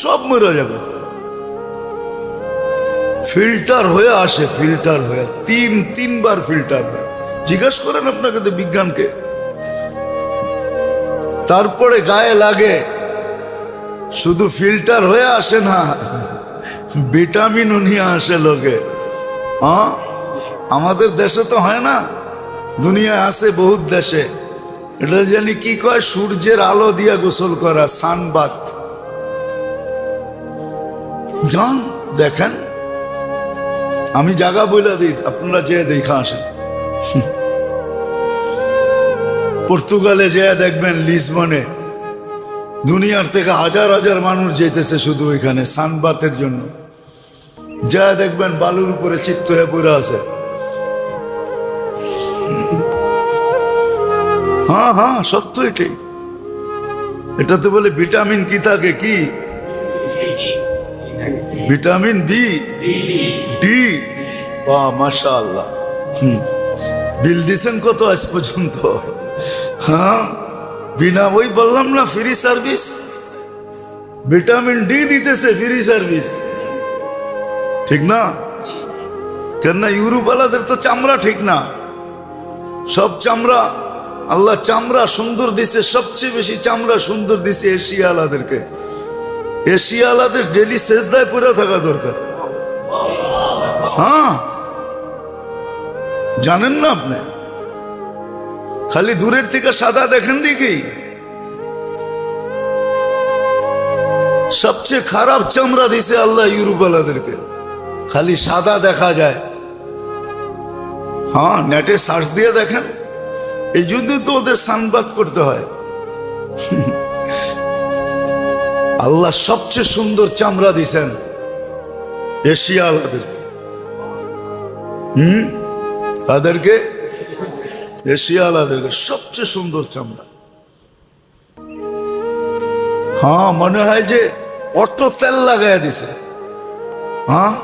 সব মরে যাবে। ফিল্টার হয়ে আসে, ফিল্টার হয়ে 3 বার ফিল্টার হয়। জিজ্ঞাসা করেন আপনাকে তো বিজ্ঞানকে। তারপরে গায়ে লাগে, শুধু ফিল্টার হয়ে আসে না, ভিটামিনও নিয়ে আসে লোকে। হ্যাঁ, আমাদের দেশে তো হয় না, দুনিয়া আছে বহুত দেশে। এটা জানি কি কয়, সূর্যের আলো দিয়া গোসল করা, সানবাত। যান দেখেন, আমি জায়গা বইলা দিই, আপনারা যে দেখা আসেন। পর্তুগালে যে দেখবেন, লিসবনে দুনিয়ার থেকে হাজার হাজার মানুষ যেতেছে শুধু এখানে সানবাতের জন্য। যা দেখবেন বালুর উপরে চিত্ত হয়ে পড়ে আছে। হ্যাঁ হ্যাঁ, সত্য এটাই। এটাতে বলে ভিটামিন কি থাকে, কি ভিটামিন ডি। মাশাআল্লাহ। বিল দিছেন কত আজ পর্যন্ত? হ্যাঁ, বিনা ওই বললাম না, ফ্রি সার্ভিস। ভিটামিন ডি দিতেছে, ফ্রি সার্ভিস, ঠিক না? কেননা ইউরোপ ওয়ালাদের তো চামড়া ঠিক না, সব চামড়া আল্লাহ চামড়া সুন্দর দিছে, সবচেয়ে বেশি চামড়া সুন্দর দিছে এশিয়া আলাদেরকে। এশিয়া আলাদের ডেলি সেজদায় পড়ে থাকা দরকার। হ্যাঁ, জানেন না আপনি? খালি দূরের থেকে সাদা দেখেন দেখি, সবচেয়ে খারাপ চামড়া দিছে আল্লাহ ইউরোপ ওয়ালাদেরকে, খালি সাদা দেখা যায়। হ্যাঁ, নেটে সার্চ দিয়ে দেখেন। এই জন্য তো ওদের সানবাত করতে হয়। আল্লাহ সবচেয়ে সুন্দর চামড়া দিছেন এশিয়া আলাদেরকে। তাদেরকে এশিয়া আলাদেরকে সবচেয়ে সুন্দর চামড়া। হ্যাঁ, মনে হয় যে অটো তেল লাগাই দিছে। হ্যাঁ,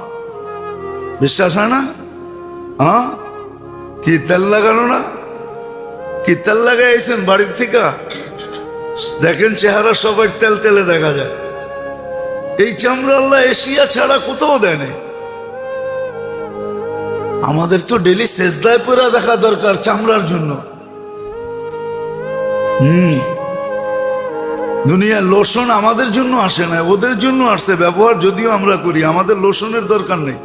বিশ্বাস হয় না? হ্যাঁ, কি তেল লাগানো না, কি তেল লাগাইছেন বাড়ির থেকে? দেখেন চেহারা সবাই তেল তেলে দেখা যায়। এই চামড়া আল্লাহ এশিয়া ছাড়া কোথাও দেয় না। আমাদের তো ডেলি সেজদায় পড়া দেখা দরকার চামড়ার জন্য। দুনিয়ার লোশন আমাদের জন্য আসে না, ওদের জন্য আসছে ব্যবহার, যদিও আমরা করি। আমাদের লোশনের দরকার নেই,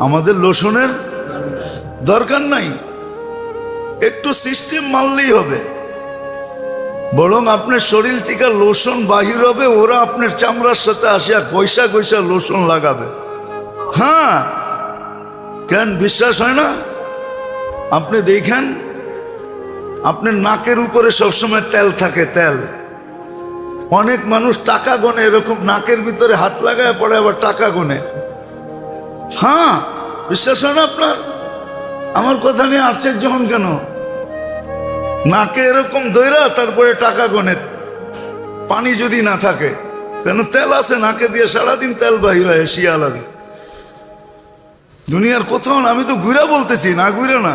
আমাদের লোশনের দরকার নাই। একটু সিস্টেম মানলেই হবে। বরং আপনার শরীর থেকে লোশন বাহির হবে, ওরা আপনার চামড়ার সাথে আসিয়া কইসা কইসা লোশন লাগাবে। হ্যাঁ, কেন বিশ্বাস হয় না? আপনি দেখেন, আপনার নাকের উপরে সবসময় তেল থাকে, তেল। অনেক মানুষ টাকা গনে, এরকম নাকের ভিতরে হাত লাগায় পড়ে আবার টাকা গনে। হ্যাঁ, বিশ্বাস হয় না আপনার? আমার কথা নিয়ে আশ্চর্য হন কেন? নাকে এরকম দইরা তারপরে টাকা গনে, পানি যদি না থাকে, কেন তেল আছে নাকে দিয়ে, সারাদিন তেল বাহির হয় শিয়ালাদে। দুনিয়ার কোথাও না, আমি তো ঘুরা বলতেছি, না ঘুরে না।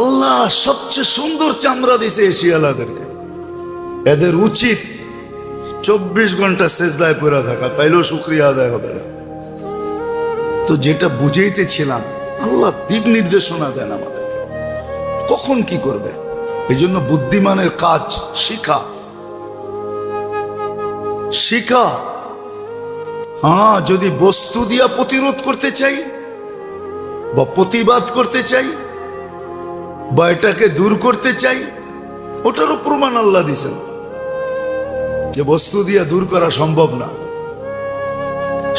আল্লাহ সবচেয়ে সুন্দর চামড়া দিছে এশিয়ালাদেরকে। এদের উচিত 24 ঘন্টা সেজদায় পড়ে থাকা, তাইলেও শুকরিয়া আদায় হবে না। তো যেটা বুঝাইতেছিলাম, আল্লাহ দিক নির্দেশনা দেন আমাদেরকে কখন কি করবে। এই জন্য বুদ্ধিমানের কাজ শিখা, শিখা। হ্যাঁ, যদি বস্তু দিয়া প্রতিরোধ করতে চাই বা প্রতিবাদ করতে চাই বা এটাকে দূর করতে চাই, ওটারও প্রমাণ আল্লাহ দিছেন যে বস্তু দিয়া দূর করা সম্ভব না।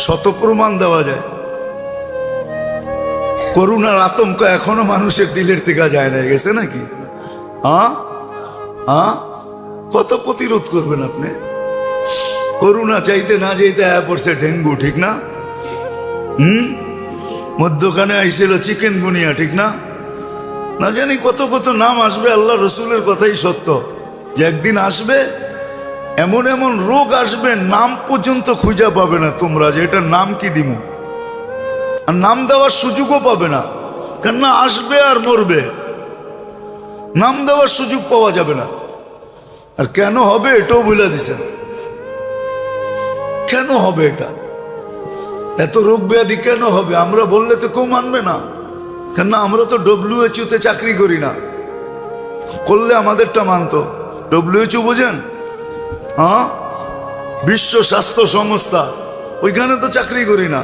শত প্রমাণ দেওয়া যায়। করুণার আতঙ্ক এখনো মানুষের দিলের থেকে যায় না, গেছে নাকি? হ্যাঁ হ্যাঁ, কত প্রতিরোধ করবেন আপনি? করুণা চাইতে না চাইতে আয়া পড়ছে ডেঙ্গু, ঠিক না? মধ্যখানে আইছিল চিকেন গুনিয়া, ঠিক না? না জানি কত কত নাম আসবে। আল্লাহ রসুলের কথাই সত্য যে একদিন আসবে, এমন এমন রোগ আসবে, নাম পর্যন্ত খুঁজে পাবে না তোমরা যে এটার নাম কি দিমু, আর নাম দেওয়ার সুযোগও পাবে না। কেননা আসবে আর মরবে, নাম দেওয়ার সুযোগ পাওয়া যাবে না। আর কেন হবে এটাও বলে দিছেন। কেন হবে এটা? এত রোগ ব্যাধি কেন হবে? আমরা বললে তো কেউ মানবে না। কেননা আমরা তো WHO তে চাকরি করি না, করলে আমাদেরটা মানতো। WHO বোঝেন? হ্যাঁ, বিশ্ব স্বাস্থ্য সংস্থা, ওইখানে তো চাকরি করি না,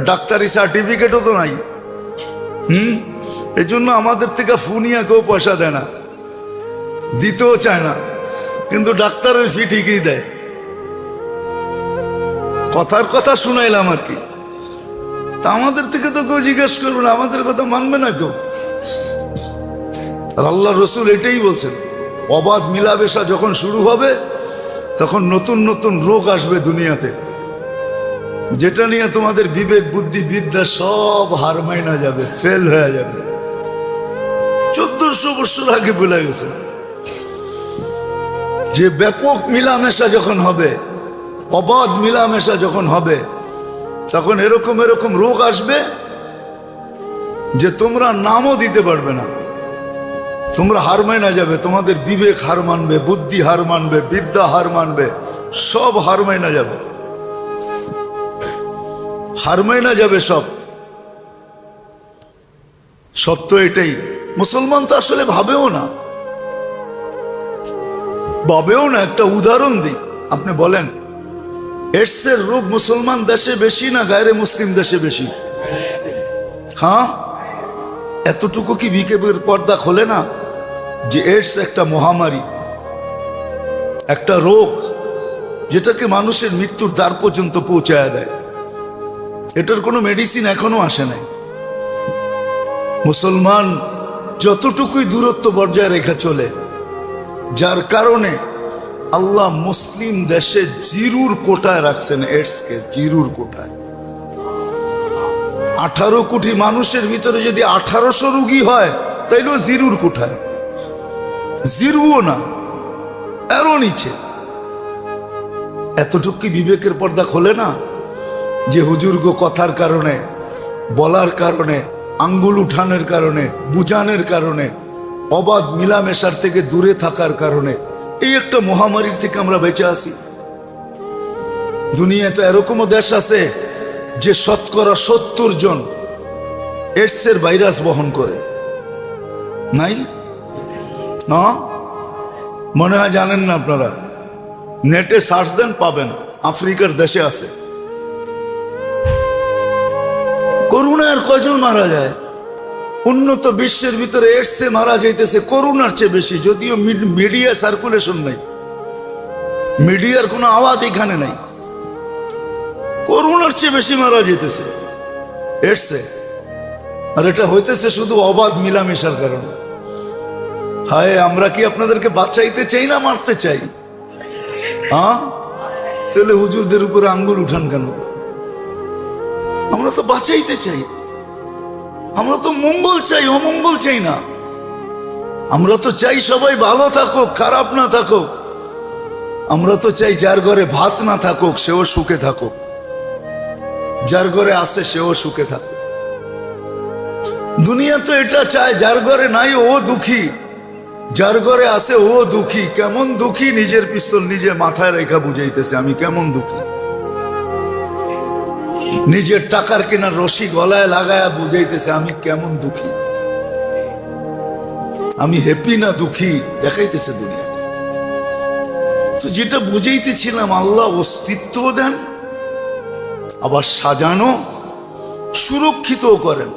ডাক্তারি সার্টিফিকেটও তো নাই। এই জন্য আমাদের থেকে ফুনিয়া কেউ পয়সা দেয় না, দিতেও চায় না, কিন্তু ডাক্তারের ফি ঠিকই দেয়। কথার কথা শুনাইলাম আর কি। তা আমাদের থেকে তো কেউ জিজ্ঞেস করবে না, আমাদের কথা মানবে না কেউ। আর আল্লাহ রসুল এটাই বলছেন, অবাধ মিলামেশা যখন শুরু হবে তখন নতুন নতুন রোগ আসবে দুনিয়াতে, যেটা নিয়ে তোমাদের বিবেক বুদ্ধি বিদ্যা সব হার মাইনা যাবে, ফেল হয়ে যাবে। 1400 বছর আগে বলে গেছে যে ব্যাপক মিলামেশা যখন হবে, অবাধ মিলামেশা যখন হবে, তখন এরকম এরকম রোগ আসবে যে তোমরা নামও দিতে পারবে না। তোমরা হার মাইনা যাবে, তোমাদের বিবেক হার মানবে, বুদ্ধি হার মানবে, বিদ্যা হার মানবে, সব হার মাইনা যাবে, হার মাইনা যাবে সব। সত্য এটাই। মুসলমান তো আসলে ভাবেও না, ভাবেও না। একটা উদাহরণ দিই, আপনি বলেন এডসের রোগ মুসলমান দেশে বেশি না গায়রে মুসলিম দেশে বেশি? হ্যাঁ, এতটুকু কি বিকেবের পর্দা খোলে না যে এডস একটা মহামারী, একটা রোগ যেটাকে মানুষের মৃত্যুর দ্বার পর্যন্ত পৌঁছায় দেয়। এটার কোনো মেডিসিন এখনো আসে নাই। মুসলমান যতটুকুই দূরত্ব বজায় রেখে চলে, যার কারণে আল্লাহ মুসলিম দেশে জিরুর কোটায় রাখছেন এডসকে, জিরুর কোটায়। 18 কোটি মানুষের ভিতরে যদি 1800 রোগী হয়, তাইলেও জিরুর কোটায়, জিরুও না, এরও নিচে। এতটুকু বিবেকের পর্দা খোলে না যে হুজুর্গ কথার কারণে, বলার কারণে, আঙ্গুল উঠানের কারণে, বুঝানোর কারণে, অবাধ মিলামেশার থেকে দূরে থাকার কারণে এই একটা মহামারীর থেকে আমরা বেঁচে আছি। দুনিয়াতে এরকমও দেশ আছে যে 70% জন এইডসের ভাইরাস বহন করে, নাই না? মনে হয় জানেন না আপনারা, নেটে সার্চ দেন পাবেন, আফ্রিকার দেশে আছে। করোনার কয়জন মারা যায়? উন্নত বিশ্বের ভিতরে এইডসে মারা যাইতেছে করোনার চেয়ে বেশি, যদিও মিডিয়া সার্কুলেশন নাই, মিডিয়ার কোনো আওয়াজ এখানে নাই। করোনার চেয়ে বেশি মারা যেতেছে এইডসে, আর এটা হইতেছে শুধু অবাধ মিলামেশার কারণে। হায়, আমরা কি আপনাদেরকে বাঁচাইতে চাই না মারতে চাই? হ্যাঁ, তাহলে হুজুরদের উপরে আঙ্গুল উঠান কেন? আমরা তো বাঁচাইতে চাই, আমরা তো মঙ্গল চাই, অমঙ্গল চাই না। আমরা তো চাই সবাই ভালো থাকুক, খারাপ না থাকুক। আমরা তো চাই যার ঘরে ভাত না থাকুক সেও সুখে থাকুক, যার ঘরে আছে সেও সুখে থাকুক। দুনিয়া তো এটা চায়, যার ঘরে নাই ও দুঃখী, যার ঘরে আছে ও দুঃখী। কেমন দুঃখী? নিজের পিস্তল নিজে মাথায় রেখা বুঝাইতেছে আমি কেমন দুঃখী। নিজের টাকার কেনার রশি গলায় লাগায়া বুঝাইতেছে আমি কেমন দুঃখী। আমি হ্যাপি না দুঃখী দেখাইতেছে দুনিয়াকে। তো যেটা বুঝাইতেছিলাম, আল্লাহ অস্তিত্ব দেন, আবার সাজানো সুরক্ষিত করেন,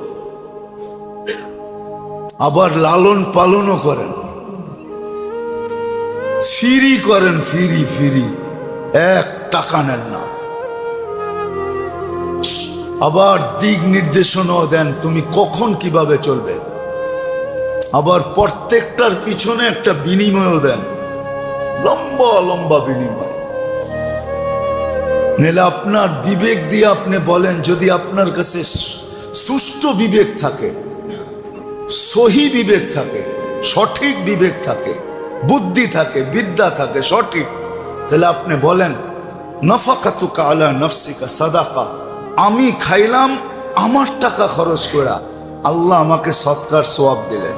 আবার লালন পালনও করেন, ফ্রি করেন, ফ্রি, 1 টাকা নেন না। আবার দিক নির্দেশনাও দেন, তুমি কখন কিভাবে চলবে। আবার প্রত্যেকটার পিছনে একটা বিনিময়ও দেন, লম্বা লম্বা বিনিময়। নাহলে আপনার বিবেক দিয়ে আপনি বলেন, যদি আপনার কাছে সুষ্ঠু বিবেক থাকে, সহি বিবেক থাকে, সঠিক বিবেক থাকে, বুদ্ধি থাকে, বিদ্যা থাকে সঠিক, তাহলে আপনি বলেন নাফাকাতুকা আলা নাফসিকা সাদাকা, আমি খাইলাম আমার টাকা খরচ করা, আল্লাহ আমাকে সৎকার সওয়াব দিলেন।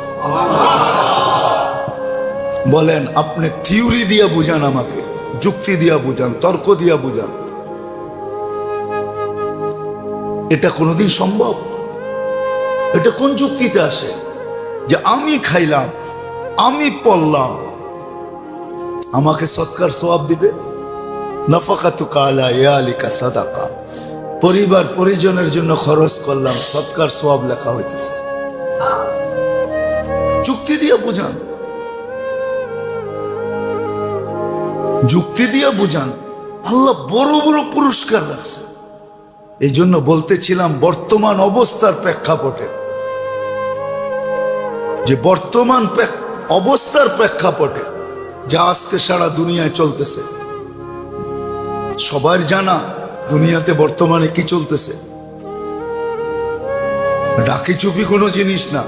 বলেন, আপনি থিওরি দিয়ে বুঝান, আমাকে যুক্তি দিয়ে বুঝান, তর্ক দিয়ে বুঝান, এটা কোনোদিন সম্ভব? এটা কোন যুক্তিতে আসে যে আমি খাইলাম, আমি পড়লাম, আমাকে সৎকার সওয়াব দিবে? নাফাকাতুকা আলা ইয়ালিকা সাদাকা, পরিবার পরিজনের জন্য খরচ করলাম, সৎকার সওয়াব লেখা হইতেছে। যুক্তি দিয়ে বুঝান, যুক্তি দিয়ে বুঝান। আল্লাহ বড় বড় পুরস্কার রাখছে। এই জন্য বলতেছিলাম, বর্তমান অবস্থার প্রেক্ষাপটে, যে বর্তমান অবস্থার প্রেক্ষাপটে যা আজকে সারা দুনিয়ায় চলতেছে, সবার জানা দুনিয়াতে বর্তমানে কি চলতেছে। ডাকি চুপি কোনো জিনিস না।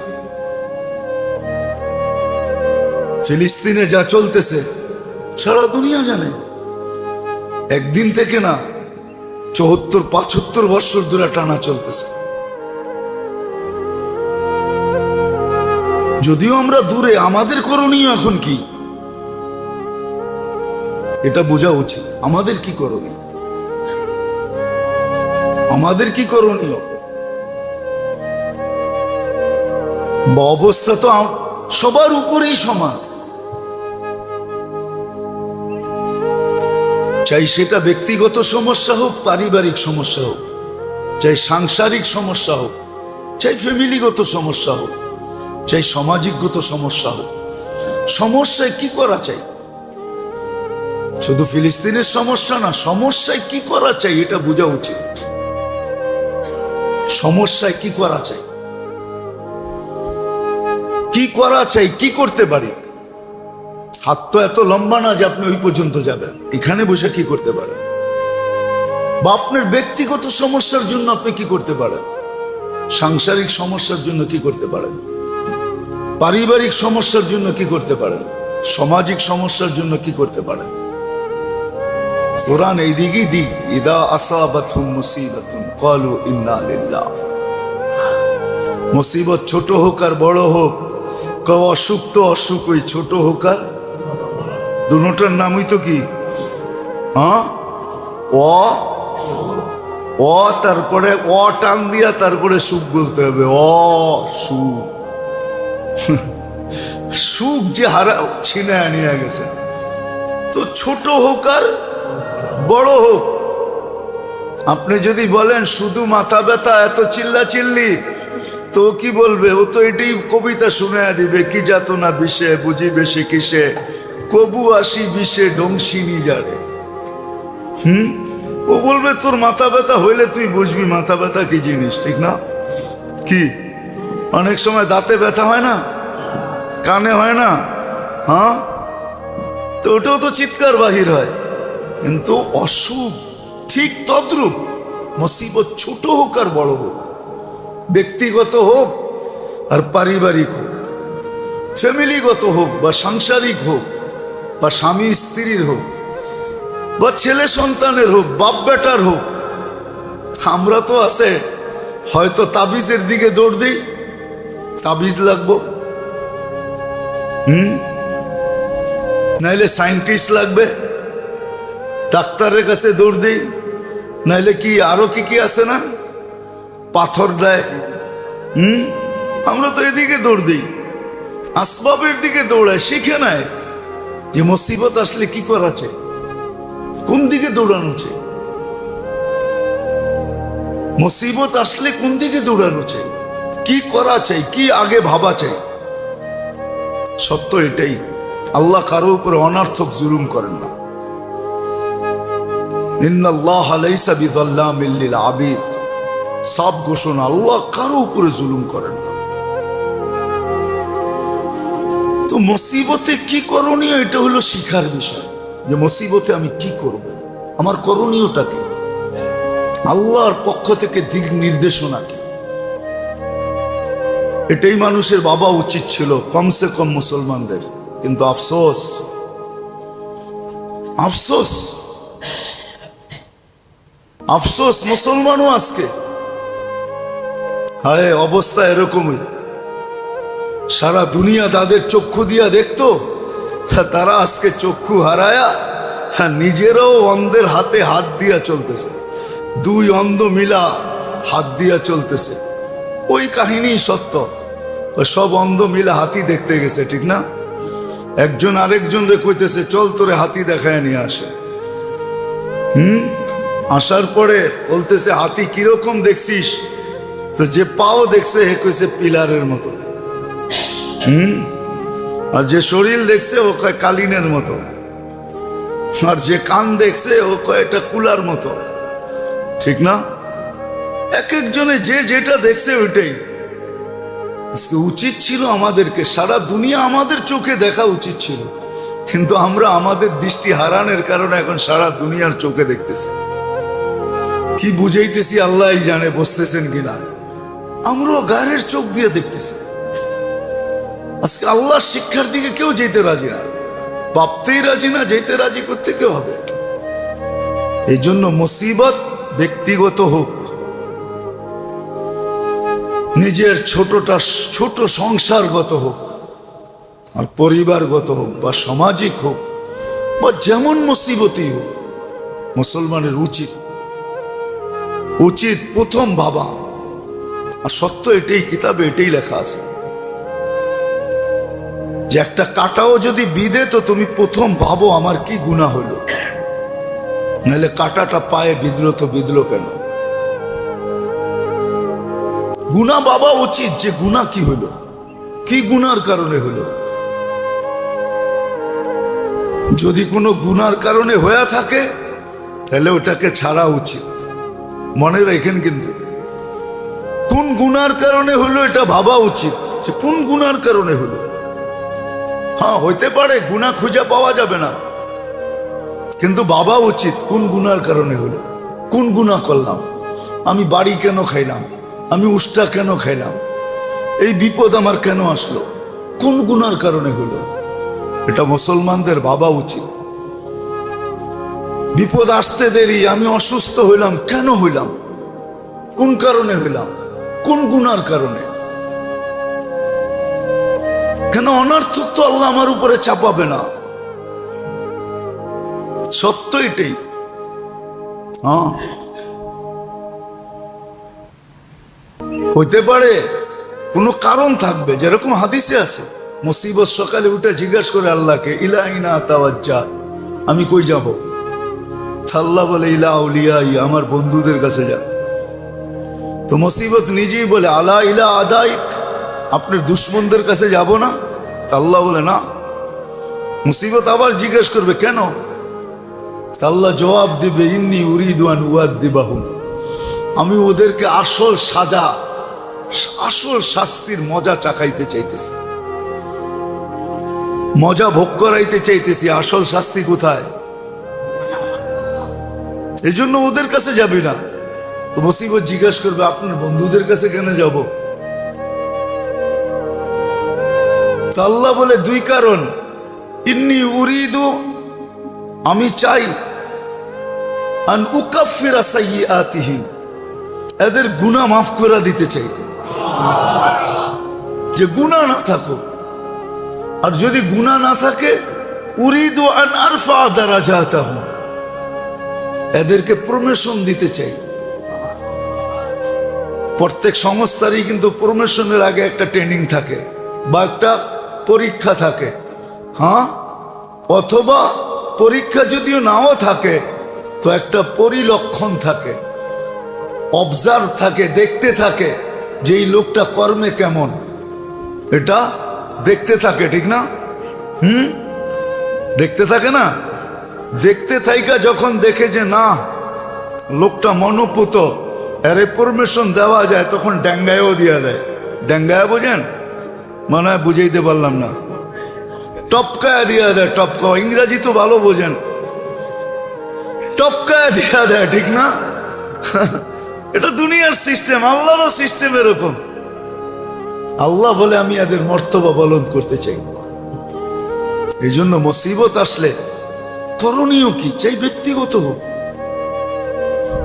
ফিলিস্তিনে যা চলতেছে সারা দুনিয়া জানে, একদিন থেকে না, 74-75 বছর ধরে টানা চলতেছে। যদিও আমরা দূরে, আমাদের করণীয় এখন কি এটা বোঝা উচিত। আমাদের কি করণীয়, আমাদের কি করণীয়? অবস্থা তো সবার উপরেই সমান, চাই সেটা ব্যক্তিগত সমস্যা হোক, পারিবারিক সমস্যা হোক, চাই সাংসারিক সমস্যা হোক, চাই ফ্যামিলিগত সমস্যা হোক, চাই সামাজিকগত সমস্যা হোক। সমস্যায় কি করা চাই? শুধু ফিলিস্তিনের সমস্যা না, সমস্যায় কি করা চাই এটা বোঝা উচিত। সমস্যায় কি করা চাই, কি করা চাই, কি করতে পারি। হাত তো এত লম্বা না যে আপনি ওই পর্যন্ত যাবেন। এখানে বসে কি করতে পারেন, বা আপনার ব্যক্তিগত সমস্যার জন্য আপনি কি করতে পারেন, সাংসারিক সমস্যার জন্য কি করতে পারেন, পারিবারিক সমস্যার জন্য কি করতে পারেন, সামাজিক সমস্যার জন্য কি করতে পারেন। কোরআন এই দিকই দিক, ইদা আসাবাতহুম মুসিবাতুন ক্বালু ইন্না লিল্লাহ। মুসিবত ছোট হোক আর বড় হোক, অসুখ তো অসুখ, ওই ছোট হোক আর দুটোটার নামই তো কি? হ্যাঁ, অ অ তারপরে অ টান দিয়া তারপরে সুখ বলতে হবে। অ সুখ। সুখ যে হারা ছিনে আনিয়া গেছে। তো ছোট হোক আর বড় হোক, আপনি যদি বলেন শুধু মাথা ব্যথা, এত চিল্লা চিল্লি, তো কি বলবে? ও তো এটাই কবিতা শুনে দিবে, কি যাত না বিষে বুঝি বেশি কিসে, কবু আসি বিষে ডংসিনি যারে। ও বলবে তোর মাথা ব্যথা হইলে তুই বুঝবি মাথা ব্যথা কি জিনিস, ঠিক না? কি অনেক সময় দাঁতে ব্যথা হয় না, কানে হয় না, হ্যাঁ, তো ওটাও তো চিৎকার বাহির হয়। কিন্তু অসুখ ঠিক তদ্রূপ। মুসিবত ছোট হোক আর বড় হোক, ব্যক্তিগত হোক আর পারিবারিক হোক, ফ্যামিলিগত হোক বা সাংসারিক হোক, বা স্বামী স্ত্রীর হোক, বা ছেলে সন্তানের হোক, বাপ বেটার হোক, আমরা তো আছে হয়তো তাবিজের দিকে দৌড় দিই, তাবিজ লাগবো, নাইলে সায়েন্টিস্ট লাগবে, ডাক্তারের কাছে দৌড় দিই, নাইলে কি আরো কি কি আছে না, পাথর দেয়। আমরা তো এদিকে দৌড় দিই, আসবাবের দিকে দৌড়ায়, শিখে নেয় যে মুসিবত আসলে কি করা চাই, কোন দিকে দৌড়ানো চাই, মুসিবত আসলে কোন দিকে দৌড়ানো চাই, কি করা চাই, কি আগে ভাবা চাই। সত্য এটাই, আল্লাহ কারো উপরে অনর্থক জুলুম করেন না। ইন্নাল্লাহা লাইসা বিযাল্লামিল লিল আবিদ, সব ঘোষণা, আল্লাহ কারো উপরে জুলুম করেন না। তো মুসিবতে কি করণীয়, এটা হলো শিখার বিষয়, যে মুসিবতে আমি কি করব, আমার করণীয়টা কি, আল্লাহর পক্ষ থেকে দিক নির্দেশনা কি। এটাই মানুষের ভাবা উচিত ছিল, কমসে কম মুসলমানদের। কিন্তু আফসোস, আফসোস, আফসোস, মুসলমানও আজকে হায় অবস্থা এরকমই। সারা দুনিয়া তাদের চক্ষু দিয়া দেখতো, তারা আজকে চক্ষু হারায়া নিজেরাও অন্ধের হাতে হাত দিয়া চলতেছে, দুই অন্ধ মিলা হাত দিয়া চলতেছে। ওই কাহিনী সত্য, সব অন্ধ মিলা হাতি দেখতে গেছে, ঠিক না? একজন আরেকজন রে কইতেছে চল তোরে হাতি দেখায় নিয়ে আসে। আসার পরে বলতেছে হাতি কিরকম দেখছিস? তো যে পাও দেখছে হে কইছে পিলারের মতো, আর যে শরীর দেখছে ও কয় কালিনের মতো, আর যে কান দেখছে ও কয় এটা কুলার মতো, ঠিক না? এক একজনে যে যেটা দেখছে ওইটাই। আজকে উচিত ছিল আমাদেরকে সারা দুনিয়া আমাদের চোখে দেখা উচিত ছিল, কিন্তু আমরা আমাদের দৃষ্টি হারানোর কারণে এখন সারা দুনিয়ার চোখে দেখতেছি। কি বুঝাইতেছি আল্লাহ জানে, বুঝতেছেন কিনা? আমরাও গায়ের চোখ দিয়ে দেখতেছি। আজকে আল্লাহর শিক্ষার দিকে কেউ যেতে রাজি না, ভাবতেই রাজি না, যেতে রাজি করতে কেউ হবে। এই জন্য মুসিবত ব্যক্তিগত হোক, নিজের ছোট সংসারগত হোক, আর পরিবারগত হোক, বা সামাজিক হোক, বা যেমন মুসিবতই হোক, মুসলমানের উচিত প্রথম ভাবা। আর সত্য এটাই, কিতাবে এটাই লেখা আছে যে একটা কাঁটাও যদি বিঁধে তো তুমি প্রথম ভাবো আমার কি গুনাহ হলো, নাহলে কাঁটাটা পায়ে বিঁধলো তো বিঁধলো কেন? গুনাহ বাবা উচিত যে গুনাহ কি হলো, কি গুনার কারণে হলো। যদি কোনো গুনার কারণে হয়ে থাকে তাহলে ওটাকে ছাড়া উচিত। মনে রাখেন কিন্তু কোন গুনার কারণে হলো এটা ভাবা উচিত, যে কোন গুনার কারণে হলো। হ্যাঁ, হইতে পারে গুনাহ খুঁজে পাওয়া যাবে না, কিন্তু ভাবা উচিত কোন গুনার কারণে হলো, কোন গুনাহ করলাম, আমি বাড়ি কেন খাইলাম, আমি উষ্টা কেন খাইলাম, এই বিপদ আমার কেন আসলো, কোন গুনার কারণে হলো, এটা মুসলমানদের ভাবা উচিত। বিপদ আসতে দেরি, আমি অসুস্থ হইলাম, কেন হইলাম, কোন কারণে হইলাম, কোন গুনার কারণে? কেন অনর্থক তো আল্লাহ আমার উপরে চাপাবে না। সত্য এটাই। হ্যাঁ, হইতে পারে কোনো কারণ থাকবে, যেরকম হাদিসে আছে মুসিবত সকালে উঠে জিজ্ঞাসা করে আল্লাহকে, ইলাইনা তাওয়াজ্জা, আমি কই যাব? আল্লাহ বলে ইলা আউলিয়াই, আমার বন্ধুদের কাছে যা। তো মুসিবত নিজেই বলে আলা ইলা আদাইক, আপনার দুশ্মনদের কাছে যাব না? আল্লাহ বলে না। মুসিবত আবার জিজ্ঞেস করবে কেন? আল্লাহ জবাব দিবে ইন্নী উরিদু আন উয়াদ্দিবাহুম, আমি ওদেরকে আসল সাজা, আসল শাস্তির মজা চাকাইতে চাইতেছি, মজা ভোগ করাইতে চাইতেছি। আসল শাস্তি কোথায়? এই জন্য ওদের কাছে যাবি না। তো মুসিবত জিজ্ঞাসা করবে আপনার বন্ধুদের কাছে কেন যাব? তো আল্লাহ বলে দুই কারণ, ইন্নী উরিদু, আমি চাই, আন উকাফিরা সাইয়্যাতিহিম, এদের গুনাহ মাফ করে দিতে চাই, যে গুনাহ না থাকো। আর যদি গুনাহ না থাকে, উরিদু আন আরফা দারাজাতাহুম, এদেরকে প্রমোশন দিতে চাই। প্রত্যেক সংস্থারই কিন্তু প্রমোশনের আগে একটা ট্রেনিং থাকে বা একটা পরীক্ষা থাকে। হ্যাঁ, অথবা পরীক্ষা যদিও নাও থাকে তো একটা পরিলক্ষণ থাকে, অবজার্ভ থাকে, দেখতে থাকে যে এই লোকটা কর্মে কেমন, এটা দেখতে থাকে, ঠিক না? দেখতে থাকে না? দেখতে থাইকা যখন দেখে যে না লোকটা মনোপুত, এর পারমিশন দেওয়া যায়, তখন ড্যাঙ্গায়ও দিয়া দেয়। ড্যাঙ্গায় বোঝেন? মনে হয় বুঝাইতে পারলাম না। টপকায় দিয়া দেয়, টপকা, ইংরাজি তো ভালো বোঝেন, টপকায় দিয়া দেয়, ঠিক না? এটা দুনিয়ার সিস্টেম, আল্লাহরও সিস্টেম এরকম। আল্লাহ বলে আমি এদের মর্তবা বলন করতে চাই। এই জন্য মুসিবত আসলে করণীয় কি চাই? ব্যক্তিগত হোক।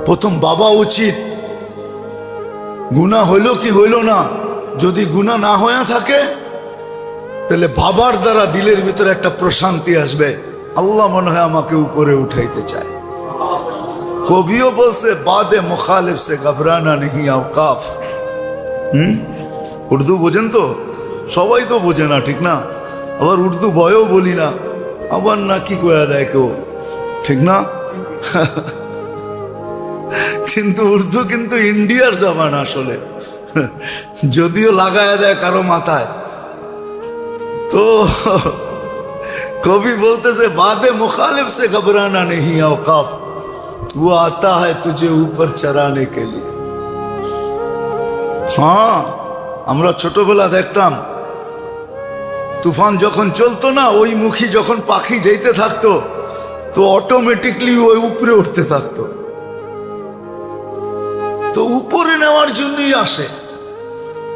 প্রথম বাবা উচিত, গুনাহ হইল কি হইল না, যদি গুনাহ না হয়ে থাকে তাহলে বাবার দ্বারা দিলের ভিতরে একটা প্রশান্তি আসবে, আল্লাহ মনে হয় আমাকে উপরে উঠাইতে চায়। কবিও বলছে বাদে মুখালিফ সে ঘবরানা নেই আওকাফ। উর্দু বোঝেন তো? সবাই তো বোঝে না, ঠিক না? আবার উর্দু বয়ও বলি না, আবার না কি কয়া দেয় কেউ, ঠিক না? কিন্তু উর্দু কিন্তু ইন্ডিয়ার জবান আসলে, যদিও লাগায় দেয় কারো মাথায়। তো কবি বলতেছে বাদে মুখালিফ সে ঘবরানা নেই আওকাফ, वो आता है तुझे ऊपर चराने के लिए। হ্যাঁ, আমরা ছোটবেলা দেখতাম তুফান যখন চলতো না, ওই মুখী যখন পাখি যেতে থাকতো তো অটোমেটিকলি ওই উপরে উঠতে থাকতো। তো উপরে নেওয়ার জন্যই আসে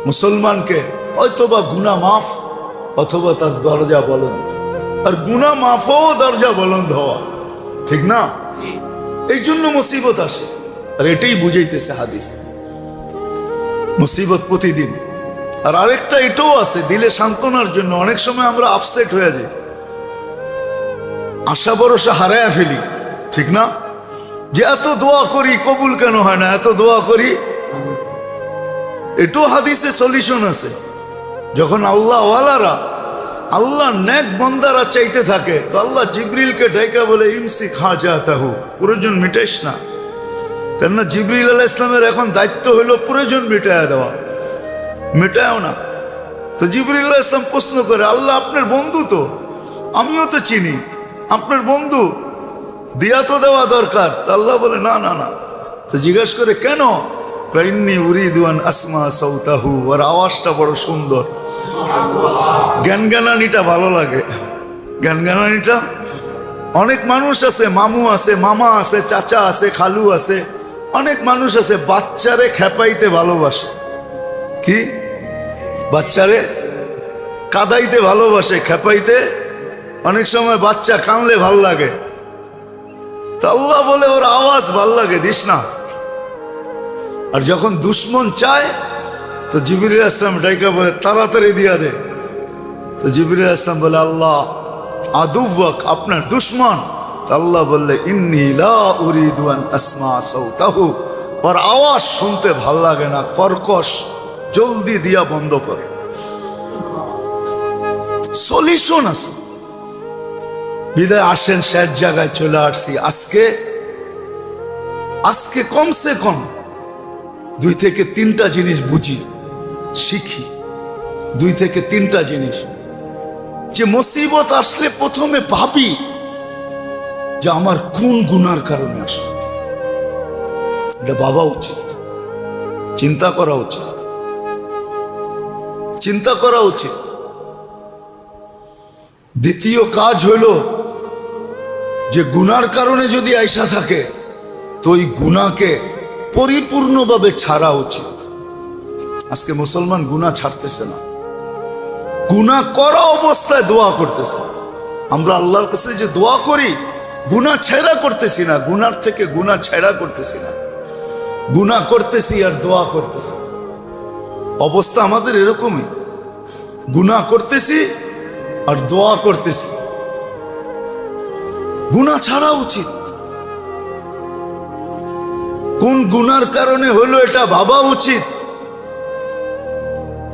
মুসলমানকে, হয়তোবা গুনাহ মাফ অথবা তার দরজা বলন্দ। আর গুনাহ মাফও দরজা বলন্দ হওয়া, ঠিক না? এই জন্য মুসিবত আসে। আর এটাই বুঝাইতেছে হাদিস, মুসিবত প্রতিদিন। আর আরেকটা এটাও আছে দিলে সান্ত্বনার জন্য। অনেক সময় আমরা আপসেট হয়ে যাই, আশা ভরসা হারায়া ফেলি, ঠিক না? যে এত দোয়া করি কবুল কেন হয় না, এত দোয়া করি। এটাও হাদিসে সলিউশন আছে। যখন আল্লাহ ওয়ালারা, আল্লাহ নেক বান্দারা চাইতে থাকে তো আল্লাহ জিবরিলকে ডাইকা বলে ইমসিক হাজাতাহু, প্রয়োজন মিটাইস না। কেননা জিবরিল আলাইহিস সালামের এখন দায়িত্ব হলো প্রয়োজন মিটায়া দেওয়া, মিটায়ও না। তো জিবরিল আলাইহিস সালাম প্রশ্ন করে, আল্লাহ আপনার বন্ধু তো, আমিও তো চিনি, আপনার বন্ধু, দিয়া তো দেওয়া দরকার। তো আল্লাহ বলে না না না। তো জিজ্ঞাসা করে কেন? ইন্নী উরিদু আন আসমা সাউতাহু, ওর আওয়াজটা বড় সুন্দর, জ্ঞানগানানিটা ভালো লাগে, জ্ঞানগানানিটা। অনেক মানুষ আছে, মামু আছে, মামা আছে, চাচা আছে, খালু আছে, অনেক মানুষ আছে বাচ্চারে খেপাইতে ভালোবাসে। কি? বাচ্চারে কাদাইতে ভালোবাসে, খেপাইতে। অনেক সময় বাচ্চা কানলে ভাল লাগে, তো আল্লাহ বলে ওর আওয়াজ ভাল লাগে, দিস না। আর যখন দুশ্মন চায় তো জিবরিল আসলাম ডাইকা বলে তাড়াতাড়ি দিয়া দে। তো জিবরিল আসলাম বলে আল্লাহ আদুওয়াক, আপনার দুশ্মন আল্লাহ বললে ইন্নী লা উরিদু আন আসমা সাউতাহু, ওর আওয়াজ শুনতে ভাল লাগে না, কর্কশ, জলদি দিয়া বন্ধ কর। সলিউশন আছে। বিদায় আসেন, শেষ জায়গায় চলে আসছি। আজকে কমসে কম 2 থেকে 3টা জিনিস বুঝি, শিখি। 2 থেকে 3টা জিনিস। যে মুসিবত আসলে প্রথমে ভাবি যে আমার কোন গুনার কারণে আসলো, এটা ভাবা উচিত, চিন্তা করা উচিত, চিন্তা করা উচিত। দ্বিতীয় কাজ হইল যে গুনার কারণে যদি আইসা থাকে তো ওই গুনাহকে পরিপূর্ণভাবে ছাড়া উচিত। আজকে মুসলমান গুনাহ ছাড়তেছে না, গুনাহ করা অবস্থায় দোয়া করতেছে। আমরা আল্লাহর কাছে যে দোয়া করি, গুনাহ ছেড়া করতেছি না, গুনার থেকে গুনাহ ছেড়া করতেছি না, গুনাহ করতেছি আর দোয়া করতেছি। অবস্থা আমাদের এরকমই, গুনাহ করতেছি আর দোয়া করতেছি। গুনাহ ছাড়া উচিত। কোন গুনার কারণে হলো এটা ভাবা উচিত।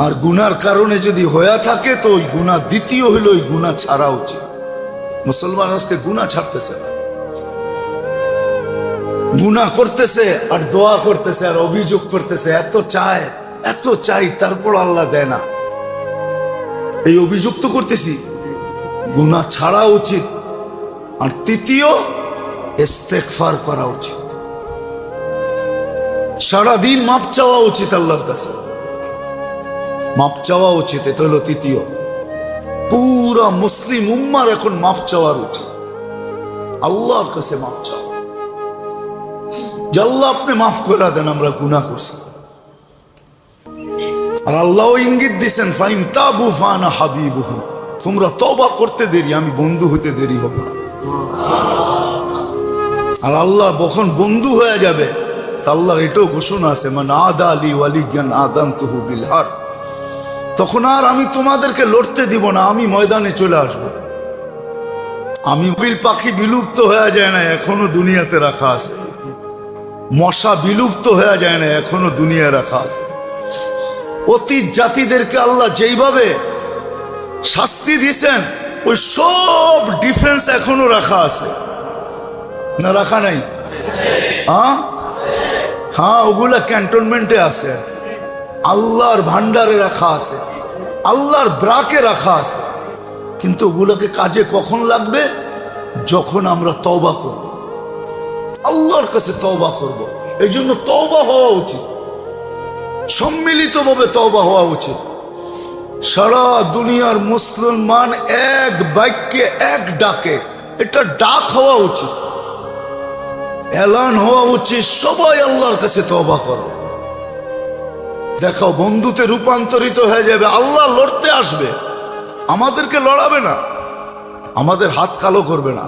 আর গুনার কারণে যদি হয়ে থাকে তো ওই গুনাহ, দ্বিতীয় হলো ওই গুনাহ ছাড়া উচিত। মুসলমান আজকে গুনাহ ছাড়তেছে না, গুনাহ করতেছে আর দোয়া করতেছে আর অভিযোগ করতেছে, এত চাই তারপর আল্লাহ দেয় না। এই অভিযোগ তো করতেছি, গুনাহ ছাড়া উচিত। আর তৃতীয়, ইস্তেগফার করা উচিত, সারাদিন মাপ চাওয়া উচিত, আল্লাহর কাছে মাপ চাওয়া উচিত। এটা হলো তৃতীয়। পুরা মুসলিম উম্মার এখন মাপ চাওয়ার উচিত, আল্লাহর কাছে মাপ চাওয়া, যে আল্লাহ আপনি মাফ করে দেন, আমরা গুনাহ করছি। আর আল্লাহ ইঙ্গিত দিয়েছেন, ফাইন তাবু ফানা হাবিবুহুম, তোমরা তওবা করতে দেরি, আমি বন্ধু হতে দেরি হব না। আর আল্লাহ যখন বন্ধু হয়ে যাবে, তা আল্লাহর এটাও ঘোষণা আছে, মান আদা আলী ওয়ালিয়ান আদানতুহু বিল হার, তখন আর আমি তোমাদেরকে লড়তে দিব না, আমি ময়দানে চলে আসব। আমি বিল পাখি বিলুপ্ত হয়ে যায় না, এখনো দুনিয়াতে রাখা আছে। মশা বিলুপ্ত হয়ে যায় না, এখনো দুনিয়ায় রাখা আছে। অতীত জাতিদেরকে আল্লাহ যেইভাবে শাস্তি দিয়েছেন, ওই সব ডিফেন্স এখনো রাখা আছে না, রাখা নাই? হ্যাঁ, ওগুলা ক্যান্টনমেন্টে আছে, আল্লাহর ভান্ডারে রাখা আছে, আল্লাহর ব্রাকে রাখা আছে। কিন্তু ওগুলোকে কাজে কখন লাগবে? যখন আমরা তওবা করব, আল্লাহর কাছে তওবা করব। এই জন্য তওবা হওয়া উচিত, সম্মিলিতভাবে তওবা হওয়া উচিত। সারা দুনিয়ার মুসলমান এক বাক্যে, এক ডাকে, এটা ডাক হওয়া উচিত, এলান হওয়া উচিত, সবাই আল্লাহর কাছে তওবা করো। দেখো, বন্ধুতে রূপান্তরিত হয়ে যাবে। আল্লাহ লড়তে আসবে, আমাদেরকে লড়াবে না, আমাদের হাত কালো করবে না।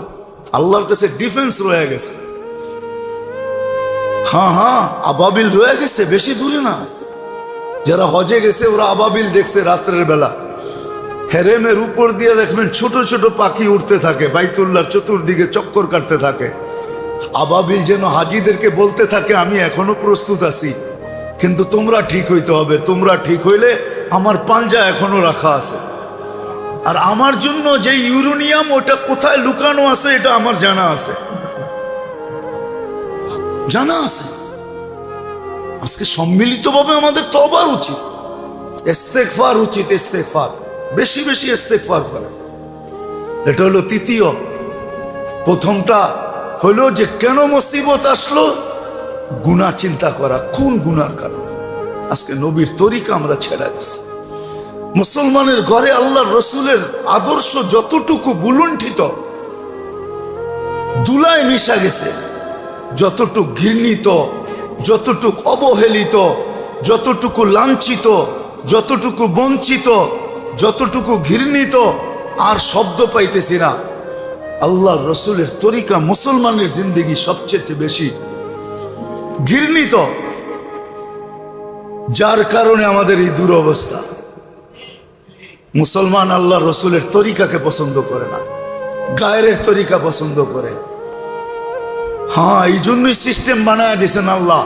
আল্লাহর কাছে ডিফেন্স রয়ে গেছে। হ্যাঁ, আবাবিল রয়ে গেছে, বেশি দূরে না। যারা হজে গেছে ওরা আবাবিল দেখছে রাত্রের বেলা। হেরেমের উপর দিয়ে দেখবেন ছোট ছোট পাখি উঠতে থাকে, বাইতুল্লাহর চতুর্দিকে চক্কর কাটতে থাকে। আবাবিল যেন হাজিদেরকে বলতে থাকে, আমি এখনো প্রস্তুত আছি, কিন্তু তোমরা ঠিক হইতে হবে। তোমরা ঠিক হইলে আমার পাঞ্জা এখনো রাখা আছে। আর আমার জন্য যে ইউরেনিয়াম, ওটা কোথায় লুকানো আছে এটা আমার জানা আছে, জানা আছে। আজকে সম্মিলিতভাবে আমাদের তওবার উচিত, ইস্তেগফার উচিত, ইস্তেগফার, বেশি বেশি ইস্তেগফার করে। এটা হলো তৃতীয়। প্রথমটা হলো যে কেন মুসিবত আসলো, গুনাহ চিন্তা করা, কোন গুনার কারণে। আজকে নবীর তরিকা আমরা ছেড়ে দিছি। মুসলমানের ঘরে আল্লাহর রসুলের আদর্শ যতটুকু বুলুণ্ঠিত, ধুলায় মিশা গেছে, যতটুকু ঘৃণিত, যতটুকু অবহেলিত, যতটুকু লাঞ্ছিত, যতটুকু বঞ্চিত, যতটুকু ঘৃণিত, আর শব্দ পাইতেছি না। আল্লাহর রসুলের তরিকা মুসলমানের জিন্দেগি সবচেয়ে বেশি ঘৃণিত, যার কারণে আমাদের এই দুরবস্থা। মুসলমান আল্লাহর রসুলের তরিকাকে পছন্দ করে না, গায়ের তরিকা পছন্দ করে। হ্যাঁ, এই জন্যই সিস্টেম বানায় দিছেন আল্লাহ।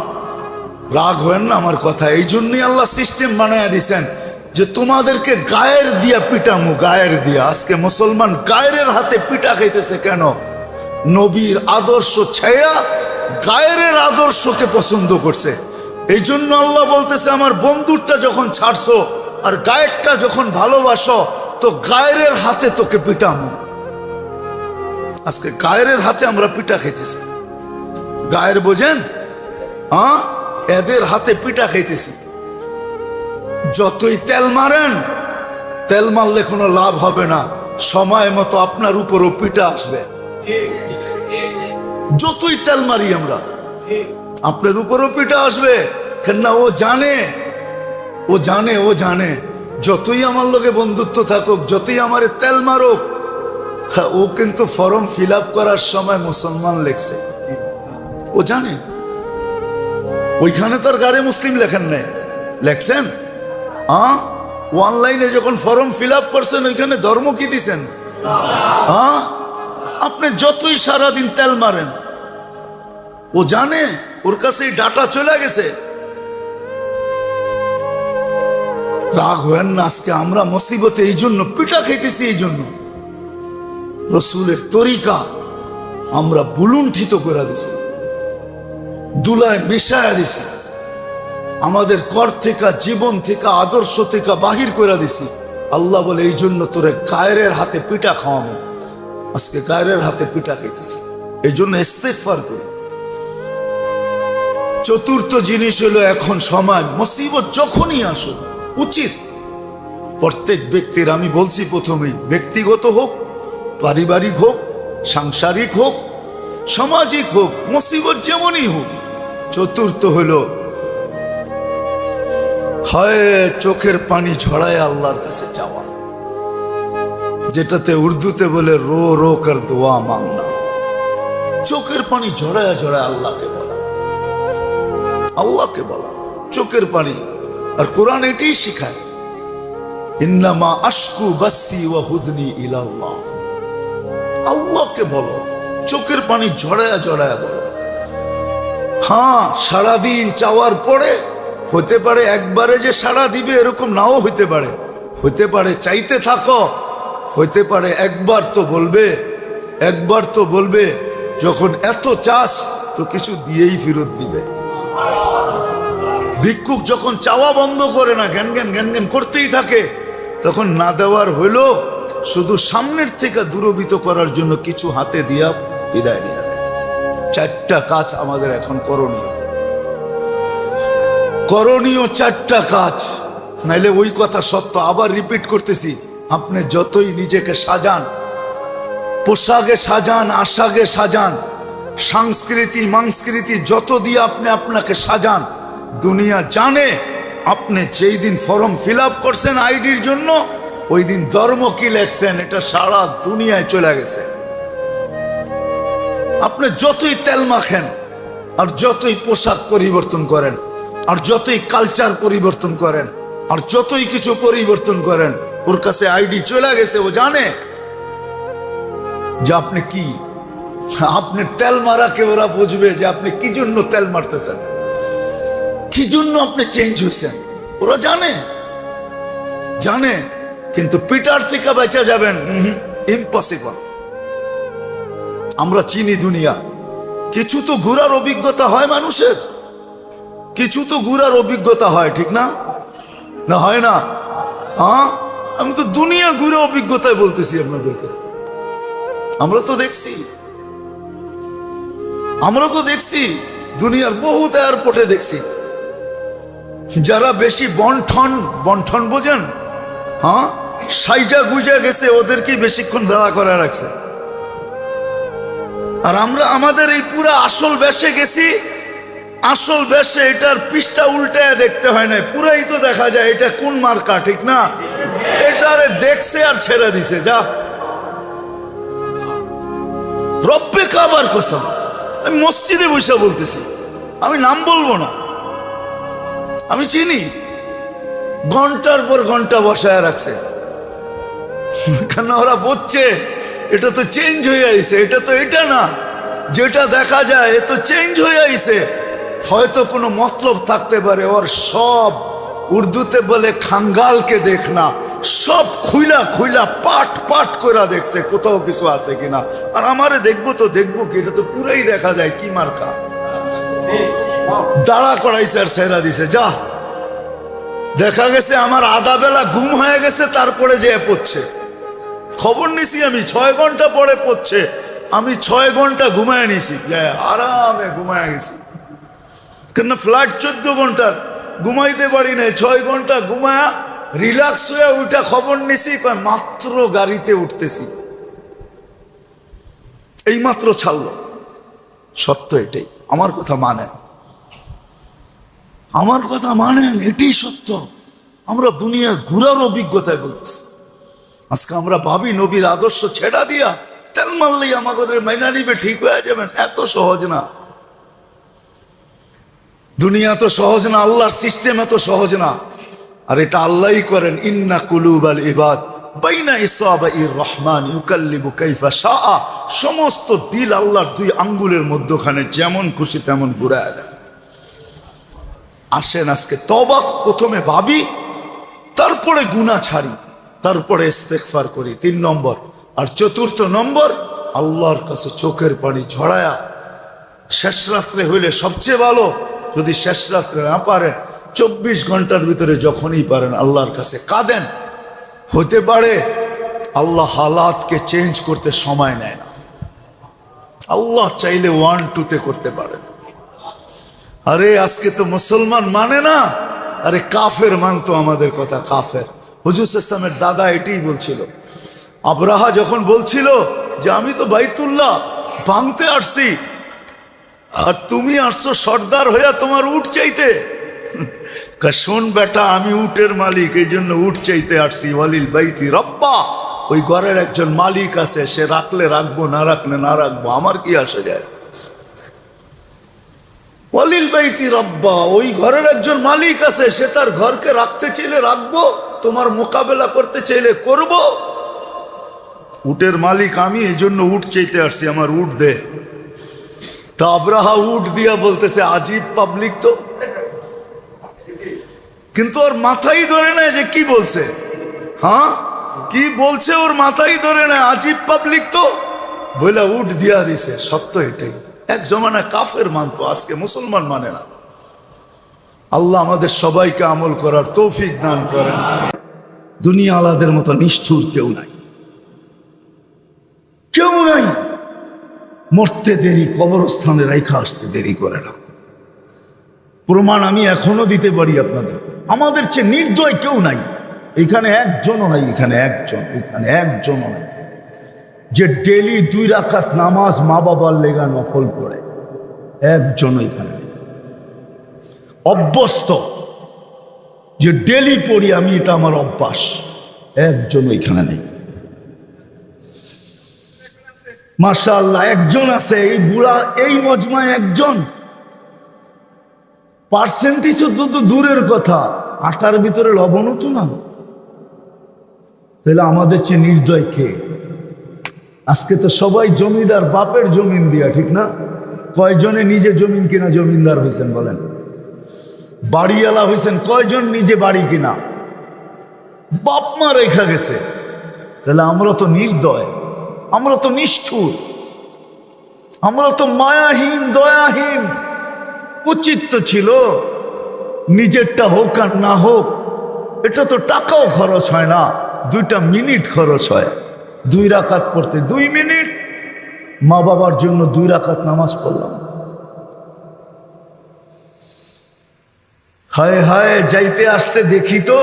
রাগ হয় না আমার কথা, এই জন্যই আল্লাহ সিস্টেম বানায় দিছেন যে তোমাদেরকে গায়ের দিয়া পিটামু, গায়ের দিয়া। আজকে মুসলমান গায়ের হাতে পিটা খাইতেছে কেন? নবীর আদর্শ ছায়া গায়ের আদর্শকে পছন্দ করছে। এই জন্য আল্লাহ বলতেছে আমার বন্ধুরটা যখন ছাড়ছো আর গায়েরটা যখন ভালোবাসো তো গায়ের হাতে তোকে পিটামু। আজকে গায়ের হাতে আমরা পিটা খাইতেছি। গায়ের বোঝেন? হ্যাঁ, এদের হাতে পিটা খাইতেছি। যতই তেল মারেন, তেল মারলে কোনো লাভ হবে না, সময় মতো আপনার উপরও পিটা আসবে। যতই তেল মারি আমরা, আপনার উপরও পিটা আসবে। কেননা ও জানে, ও জানে, ও জানে যতই আমার লোকে বন্ধুত্ব থাকুক, যতই আমার তেল মারুক, ও কিন্তু ফর্ম ফিল আপ করার সময় মুসলমান লেখছে। ও জানে ওইখানে তার গায়ে মুসলিম লেখেন নাই, লেখছেন? হ্যাঁ, অনলাইনে যখন ফর্ম ফিল আপ করছেন ওইখানে ধর্ম কি দিছেন? হ্যাঁ, আপনি যতই সারাদিন তেল মারেন, ও জানে, ওর কাছে ডাটা চলে গেছে। রাগ হয়েন না, আজকে আমরা মুসিবতে এই জন্য পিটা খাইতেছি। এই জন্য রসুলের তরিকা আমরা বুলুণ্ঠিত করে দিছি, দুলায় মিশায়া দিছি, আমাদের কর থেকে, জীবন থেকে, আদর্শ থেকে বাহির করে দিছি। আল্লাহ বলে এই জন্য তোরে গায়ের হাতে পিটা খাওয়াবো। আজকে গায়ের হাতে পিটা খাইতেছি, এই জন্য ইস্তেগফার করি। চতুর্থ জিনিস হলো এখন সময়, মুসিবত যখনই আসুক উচিত প্রত্যেক ব্যক্তির, আমি বলছি প্রথমেই, ব্যক্তিগত হোক, পারিবারিক হোক, সাংসারিক হোক, সামাজিক হোক, মুসিবত যেমনই হোক, চতুর্থ হলো হয় চোখের পানি ঝরায় আল্লাহর কাছে যাওয়া, যেটাতে উর্দুতে বলে রো রো কর দোয়া মাংনা। চোখের পানি ঝরায় ঝরায় আল্লাহকে বলা, আল্লাহকে বলা চোখের পানি। আর কোরআন এটাই শিখায়, ইন্নামা আশকু বাসি ওয়া হুদনি ইলাল্লাহ। আল্লাহকে বলো, চোখের পানি ঝরায়া ঝরায়া বলো। হ্যাঁ, সারাদিন চাওয়ার পরে হতে পারে একবারে যে সাড়া দিবে এরকম নাও হইতে পারে, হইতে পারে চাইতে থাকো, হইতে পারে একবার তো বলবে, একবার তো বলবে। যখন এত চাস তো কিছু দিয়েই ফেরত দিবে। ভিক্ষুক যখন চাওয়া বন্ধ করে না, জ্ঞান জ্ঞান জ্ঞান জ্ঞান করতেই থাকে, তখন না দেওয়ার হইলো শুধু সামনের থেকে দূরভীত করার জন্য কিছু হাতে দিয়া বিদায় নিয়ে দেয়। চারটা কাজ আমাদের এখন করণীয়, করণীয় চারটা কাজ। নাইলে ওই কথা সত্য, আবার রিপিট করতেছি, আপনি যতই নিজেকে সাজান, পোশাকে সাজান, আশাকে সাজান, সংস্কৃতি মাংস্কৃতি যত দিয়ে আপনি আপনাকে সাজান, দুনিয়া জানে আপনি যেই দিন ফর্ম ফিল আপ করছেন আইডির জন্য, ওই দিন ধর্ম কি লেখছেন এটা সারা দুনিয়ায় চলে গেছে। আপনি যতই তেল মাখেন, আর যতই পোশাক পরিবর্তন করেন, আর যতই কালচার পরিবর্তন করেন, আর যতই কিছু পরিবর্তন করেন, ওর কাছে আইডি চলে গেছে। ও জানে যে আপনি কি, আপনার তেল মারাকে ওরা বুঝবে যে আপনি কি জন্য তেল মারতেছেন, কি জন্য আপনি চেঞ্জ হয়েছেন। ওরা জানে, জানে, কিন্তু পিটার থেকে বেঁচে যাবেন ইম্পসিবল। আমরা চিনি দুনিয়া, কিছু তো ঘোরার অভিজ্ঞতা হয় মানুষের, কিছু তো ঘোরার অভিজ্ঞতা হয়, ঠিক না? না হয় না? হ্যাঁ, আমি তো দুনিয়া ঘুরে অভিজ্ঞতায় বলতেছি আপনাদেরকে। আমরা তো দেখছি, আমরা তো দেখছি দুনিয়ার বহুত এয়ারপোর্টে দেখছি যারা বেশি বন্ঠন, বন্ঠন বোঝেন? হ্যাঁ, সাইজা গুজা গেছে, ওদেরকে বেশিক্ষণ দাঁড়া করে রাখছে। আর আমরা আমাদের এই পুরা আসল বেশে গেছি, আসল বেশে এটার পৃষ্ঠা উল্টায় দেখতে হয় না, পুরাই তো দেখা যায় এটা কোন মার্কা, ঠিক না? এটারে দেখছে আর ছেড়ে দিছে। যা রব্বে কাবার কসম, আমি মসজিদে বসে বলতেছি, আমি নাম বলবো না, আমি চিনি, ঘন্টার পর ঘন্টা বসায় রাখছে। কেন? ওরা বুঝছে এটা তো চেঞ্জ হয়ে আসছে, এটা তো এটা না, যেটা দেখা যায় এ তো চেঞ্জ হয়ে আইছে, হয়তো কোনো মতলব থাকতে পারে ওর। সব উর্দুতে বলে খাঙ্গালকে দেখনা, সব খুইলা খুইলা পাট পাট করে দেখছে কোথাও কিছু আছে কিনা। আর আমারে দেখবো তো দেখবো কি, এটা তো পুরাই দেখা যায় কি মার্কা। দাঁড়া করাইছে আর সেরা দিছে। যা দেখা গেছে আমার আধা বেলা ঘুম হয়ে গেছে, তারপরে যে পড়ছে। খবর নিছি আমি 6 ঘন্টা পরে পড়ছে, আমি 6 ঘন্টা ঘুমায় নিছি, আরামে ঘুমায় গেছি। কেন ফ্লাইট 14 ঘন্টার, ঘুমাইতে পারি নাই। 6 ঘন্টা ঘুমায়া রিল্যাক্স হয়ে ওইটা খবর নিছি, মাত্র গাড়িতে উঠতেছি, এই মাত্র ছাড়লো। সত্য এটাই, আমার কথা মানেন, আমার কথা মানেন, এটাই সত্য। আমরা দুনিয়ার ঘুরার অভিজ্ঞতায় বলতেছি। আজকে আমরা ভাবি নবীর আদর্শ ছেড়া দিয়া তেল মারলেই আমাদের মাইনা নিবে, ঠিক হয়ে যাবেন। এত সহজ না, দুনিয়া তো সহজ না, আল্লাহর সিস্টেম এত সহজ না। আর এটা আল্লাহই করেন, ইন্না কুলুবাল ইবাদ বাইনা ইসাবাইর রহমান ইউকাল্লিবু কাইফা শাআ। সমস্ত দিল আল্লাহর 2 আঙ্গুলের মধ্যখানে যেমন খুশি তেমন ঘুরায় দেন। আসেন আজকে তওবা প্রথমে ভাবি, তারপরে গুনাহ ছাড়ি, তারপরে ইস্তেগফার করি, 3 নম্বর। আর 4th নম্বর, আল্লাহর কাছে চোখের পানি ঝরায়া, শেষ রাত্রে হইলে সবচেয়ে ভালো। যদি শেষ রাত্রে না পারেন, 24 ঘন্টার ভিতরে যখনই পারেন আল্লাহর কাছে কাঁদেন। হতে পারে আল্লাহ হালাতকে চেঞ্জ করতে সময় নেয় না, আল্লাহ চাইলে 1-2-তে করতে পারেন। আরে আজকে তো মুসলমান মানে না, আরে কাফের মানতো আমাদের কথা, কাফের। হুজুর ইসলামের দাদা এটাই বলছিল। আবরাহা যখন বলছিল যে আমি তো বাইতুল্লাহ ভাঙতে আসছি, আর তুমি আসছো সর্দার হইয়া তোমার উট চাইতে। শোন বেটা, আমি উটের মালিক, এই জন্য উট চাইতে আসছি। ওয়ালিল বাইতি রব্বা, ওই ঘরের একজন মালিক আছে, সে রাখলে রাখবো, না রাখলে না রাখবো, আমার কি আসে যায়। ওয়ালিল বাইতি রব্বা, ওই ঘরের একজন মালিক আছে, সে তার ঘরকে রাখতে চাইলে রাখবো, তোমার মোকাবেলা করতে চাইলে করব। উটের মালিক আমি, এই জন্য উট চাইতে আসছি, আমার উট দে। তা আবরাহা উট দিয়া বলতেছে, আজীব পাবলিক তো। কিন্তু ওর মাথাই ধরে নেয় যে কি বলছে, হ্যাঁ কি বলছে, ওর মাথাই ধরে নেয়, আজীব পাবলিক তো বলে উট দিয়া দিছে। সত্য এটাই। এক জমানা কাফের মানতো, আজকে মুসলমান মানে না। আল্লাহ আমাদের সবাইকে আমল করার তৌফিক দান করেন। দুনিয়া আলাদের মতো নিষ্ঠুর কেউ নাই, কেউ নাই। মরতে দেরি, কবরস্থানে রাইখা আসতে দেরি করে না। প্রমাণ আমি এখনো দিতে পারি আপনাদের। আমাদের চেয়ে নির্দয় কেউ নাই এখানে, একজনও নাই এখানে, এখানে একজনও নাই যে ডেলি 2 রাকাত নামাজ মা বাবার লেগা নফল পড়ে, একজনও এখানে নেই। অভ্যস্ত যে ডেলি পড়ি আমি, এটা আমার অভ্যাস, একজনও এখানে নেই। মাশাআল্লাহ একজন আছে, এই বুড়া এই মজমায় একজন। পার্সেন্টেজ তো দূরের কথা, আটার ভিতরে লবণও তো না। তাহলে আমাদের চেয়ে নির্দয় কে? আজকে তো সবাই জমিদার, বাপের জমিন দিয়া, ঠিক না? কয়জনে নিজে জমিন কিনা জমিনদার হয়েছেন বলেন? বাড়িওয়ালা হয়েছেন কয়জন নিজে বাড়ি কিনা? বাপ মা রেখা গেছে। তাহলে আমরা তো নির্দয়, আমরা তো নিষ্ঠুর, আমরা তো মায়াহীন, দয়াহীন। উচিত তো ছিল নিজেরটা হোক আর না হোক, এটা তো টাকাও খরচ হয় না, 2টা মিনিট খরচ হয়। 2 রাকাত পড়তে 2 মিনিট, মা বাবার জন্য 2 রাকাত নামাজ পড়লাম। হায় হায়, যাইতে আসতে দেখি তো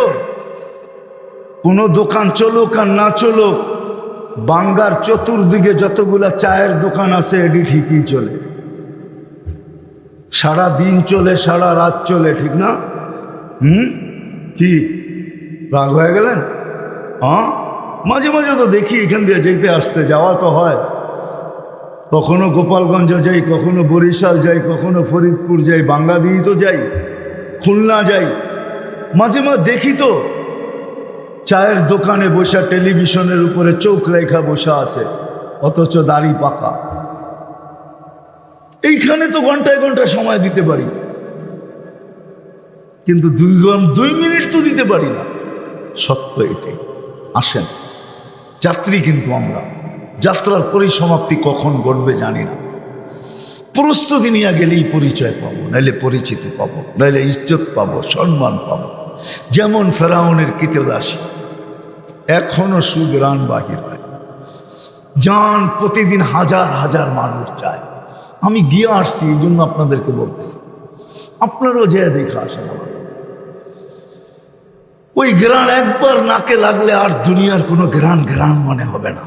কোনো দোকান চলুক আর না চলুক, বাঙ্গার চতুর্দিকে যতগুলা চায়ের দোকান আছে এটি ঠিকই চলে, সারা দিন চলে, সারা রাত চলে, ঠিক না? কি রাগ হয়ে গেলেন? হ্যাঁ, মাঝে মাঝে তো দেখি এখান দিয়ে যেতে আসতে, যাওয়া তো হয়। কখনো গোপালগঞ্জ যাই, কখনো বরিশাল যাই, কখনো ফরিদপুর যাই, বাঙ্গাদিহি তো যাই, খুলনা যাই। মাঝে মাঝে দেখি তো চায়ের দোকানে বসা, টেলিভিশনের উপরে চোখ রেখা বসা আছে, অথচ দাড়ি পাকা। এইখানে তো ঘন্টায় ঘন্টায় সময় দিতে পারি, কিন্তু 2 মিনিট তো দিতে পারি না। সত্য এটাই। আসেন, যাত্রী কিন্তু আমরা, যাত্রার পরিসমাপ্তি কখন ঘটবে জানি না। প্রস্তুতি নিয়ে গেলেই পরিচয় পাবো, নাইলে পরিচিতি পাবো, নাইলে ইজ্জত পাবো, সম্মান পাবো। যেমন ফেরাউনের কীটদাসী, এখনো সুগ্রাণ বাহির হয়, যান প্রতিদিন হাজার হাজার মানুষ যায়। আমি গিয়ে আসছি, এই জন্য আপনাদেরকে বলতেছি, আপনারও যে দেখা আসেন। ওই গ্রান একবার নাকে লাগলে আর দুনিয়ার কোনো গ্রান মনে হবে না।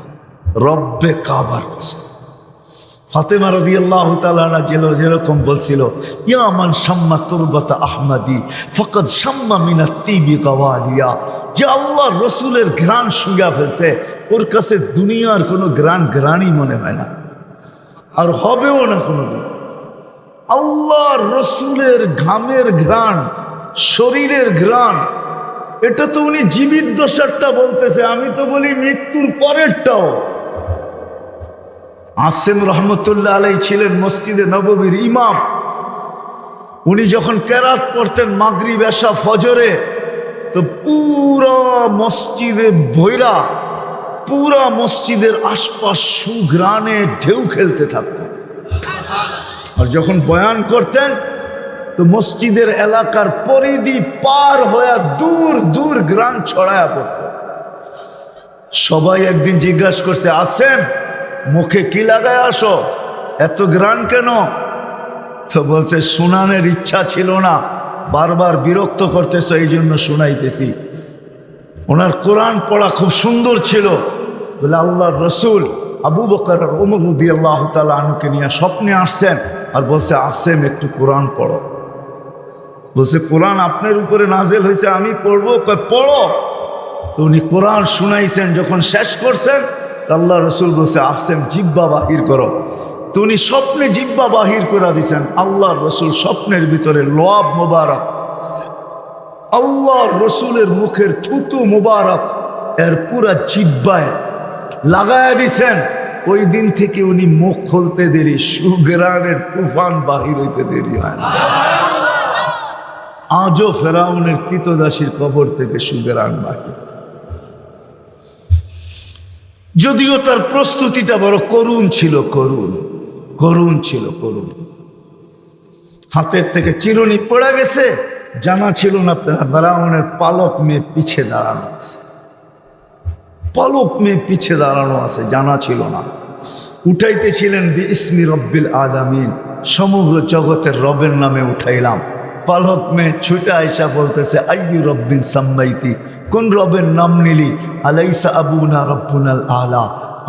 রব্বে কাবার কসম। ফাতেমা রাদিয়াল্লাহু তাআলা যেরকম বলছিল, ইয়া মান শাম্মা তুরবাতা আহমাদি ফাকাদ শাম্মা মিনাত তিবি গাওয়ালিয়া, যে আল্লাহর রসুলের গ্রান শুঁয়া ফেলছে, ওর কাছে দুনিয়ার কোনো গ্রানই মনে হয় না, আর হবেও না কোনোদিন। আল্লাহর রসুলের ঘামের ঘ্রাণ, শরীরের ঘ্রাণ, এটা তো উনি জীবিত দশারটা বলতেছে, আমি তো বলি মৃত্যুর পরেরটাও। আসেম রহমতুল্লাহ আলাই ছিলেন মসজিদে নববীর ইমাম। উনি যখন কেরাত পড়তেন মাগরিব এশা ফজরে, তো পুরা মসজিদে ভৈরা, পুরা মসজিদের আশপাশ সুঘ্রাণে ঢেউ খেলতে থাকত। আর যখন বয়ান করতেন তো মসজিদের এলাকার পরিধি পার হয়ে দূর দূর গ্রাম ছড়ায়া পড়ত। সবাই একদিন জিজ্ঞাসা করছে, আসেম মুখে কি লাগায় আসো, এত গ্রান কেন? তো বলছে, শুনানের ইচ্ছা ছিল না, বারবার বিরক্ত করতেছ, এই জন্য শুনাইতেছি। ওনার কোরআন পড়া খুব সুন্দর ছিল বলে আল্লাহর রসুল আবু বকর আর ওমর রাদিয়াল্লাহু তাআলা আনহুকে নিয়ে স্বপ্নে আসছেন, আর বলছে, আসেম একটু কোরআন পড়ো। বলছে, কোরআন আপনার উপরে নাজেল হয়েছে, আমি পড়বো? পড়ো। তো উনি কোরআন শুনাইছেন, যখন শেষ করছেন আল্লাহ রসুল বলছে, আসেম জিব্বা বাহির করো। তো উনি স্বপ্নে জিব্বা বাহির করে দিছেন। আল্লাহর রসুল স্বপ্নের ভিতরে লোয়াব মোবারক, আল্লাহর রসুলের মুখের থুতু মোবারক এর পুরা জিব্বায় লাগায়া দিছেন। ওই দিন থেকে উনি মুখ খুলতে দেরি, সুগ্রানের তুফান বাহির হইতে দেরি হয় না। আজও ফেরাউনের কীটদাসীর কবর থেকে সুগ্রান বাহির, যদিও তার প্রস্তুতিটা বড় করুণ ছিল, করুণ ছিল। হাতের থেকে চিরুনি পড়ে গেছে, জানা ছিল না ফেরাউনের পালক মেয়ে পিছে দাঁড়ানো আছে, পালক মেয়ে পিছে দাঁড়ানো আছে, জানা ছিল না। উঠাইতেছিলেন বিইসমি রব্বিল আলামিন, সমগ্র জগতের রবের নামে উঠাইলাম। পালক মেয়ে ছুটে আইসা বলতেছে, আইয়ু রব্বিন সাম্মাইতি, কোন রবের নাম নিলি? আলাইসা আবুনা রব্বুনাল আলা,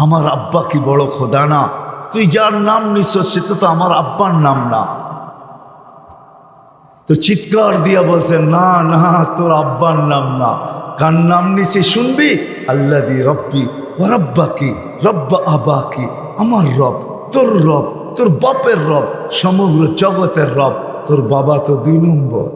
আমার আব্বা কি বড় খোদা না? তুই যার নাম নিস সেটা তো আমার আব্বার নাম না। তো চিৎকার দিয়া বলছে, না না, তোর আব্বার নাম না, কার নাম নিছি শুনবি? আল্লাযী রব্বি ওয়া রব্বাকি রব্বা আবাকি, আমার রব, তোর বাপের রব, সমগ্র জগতের রব। তোর বাবা তো 2 নম্বর।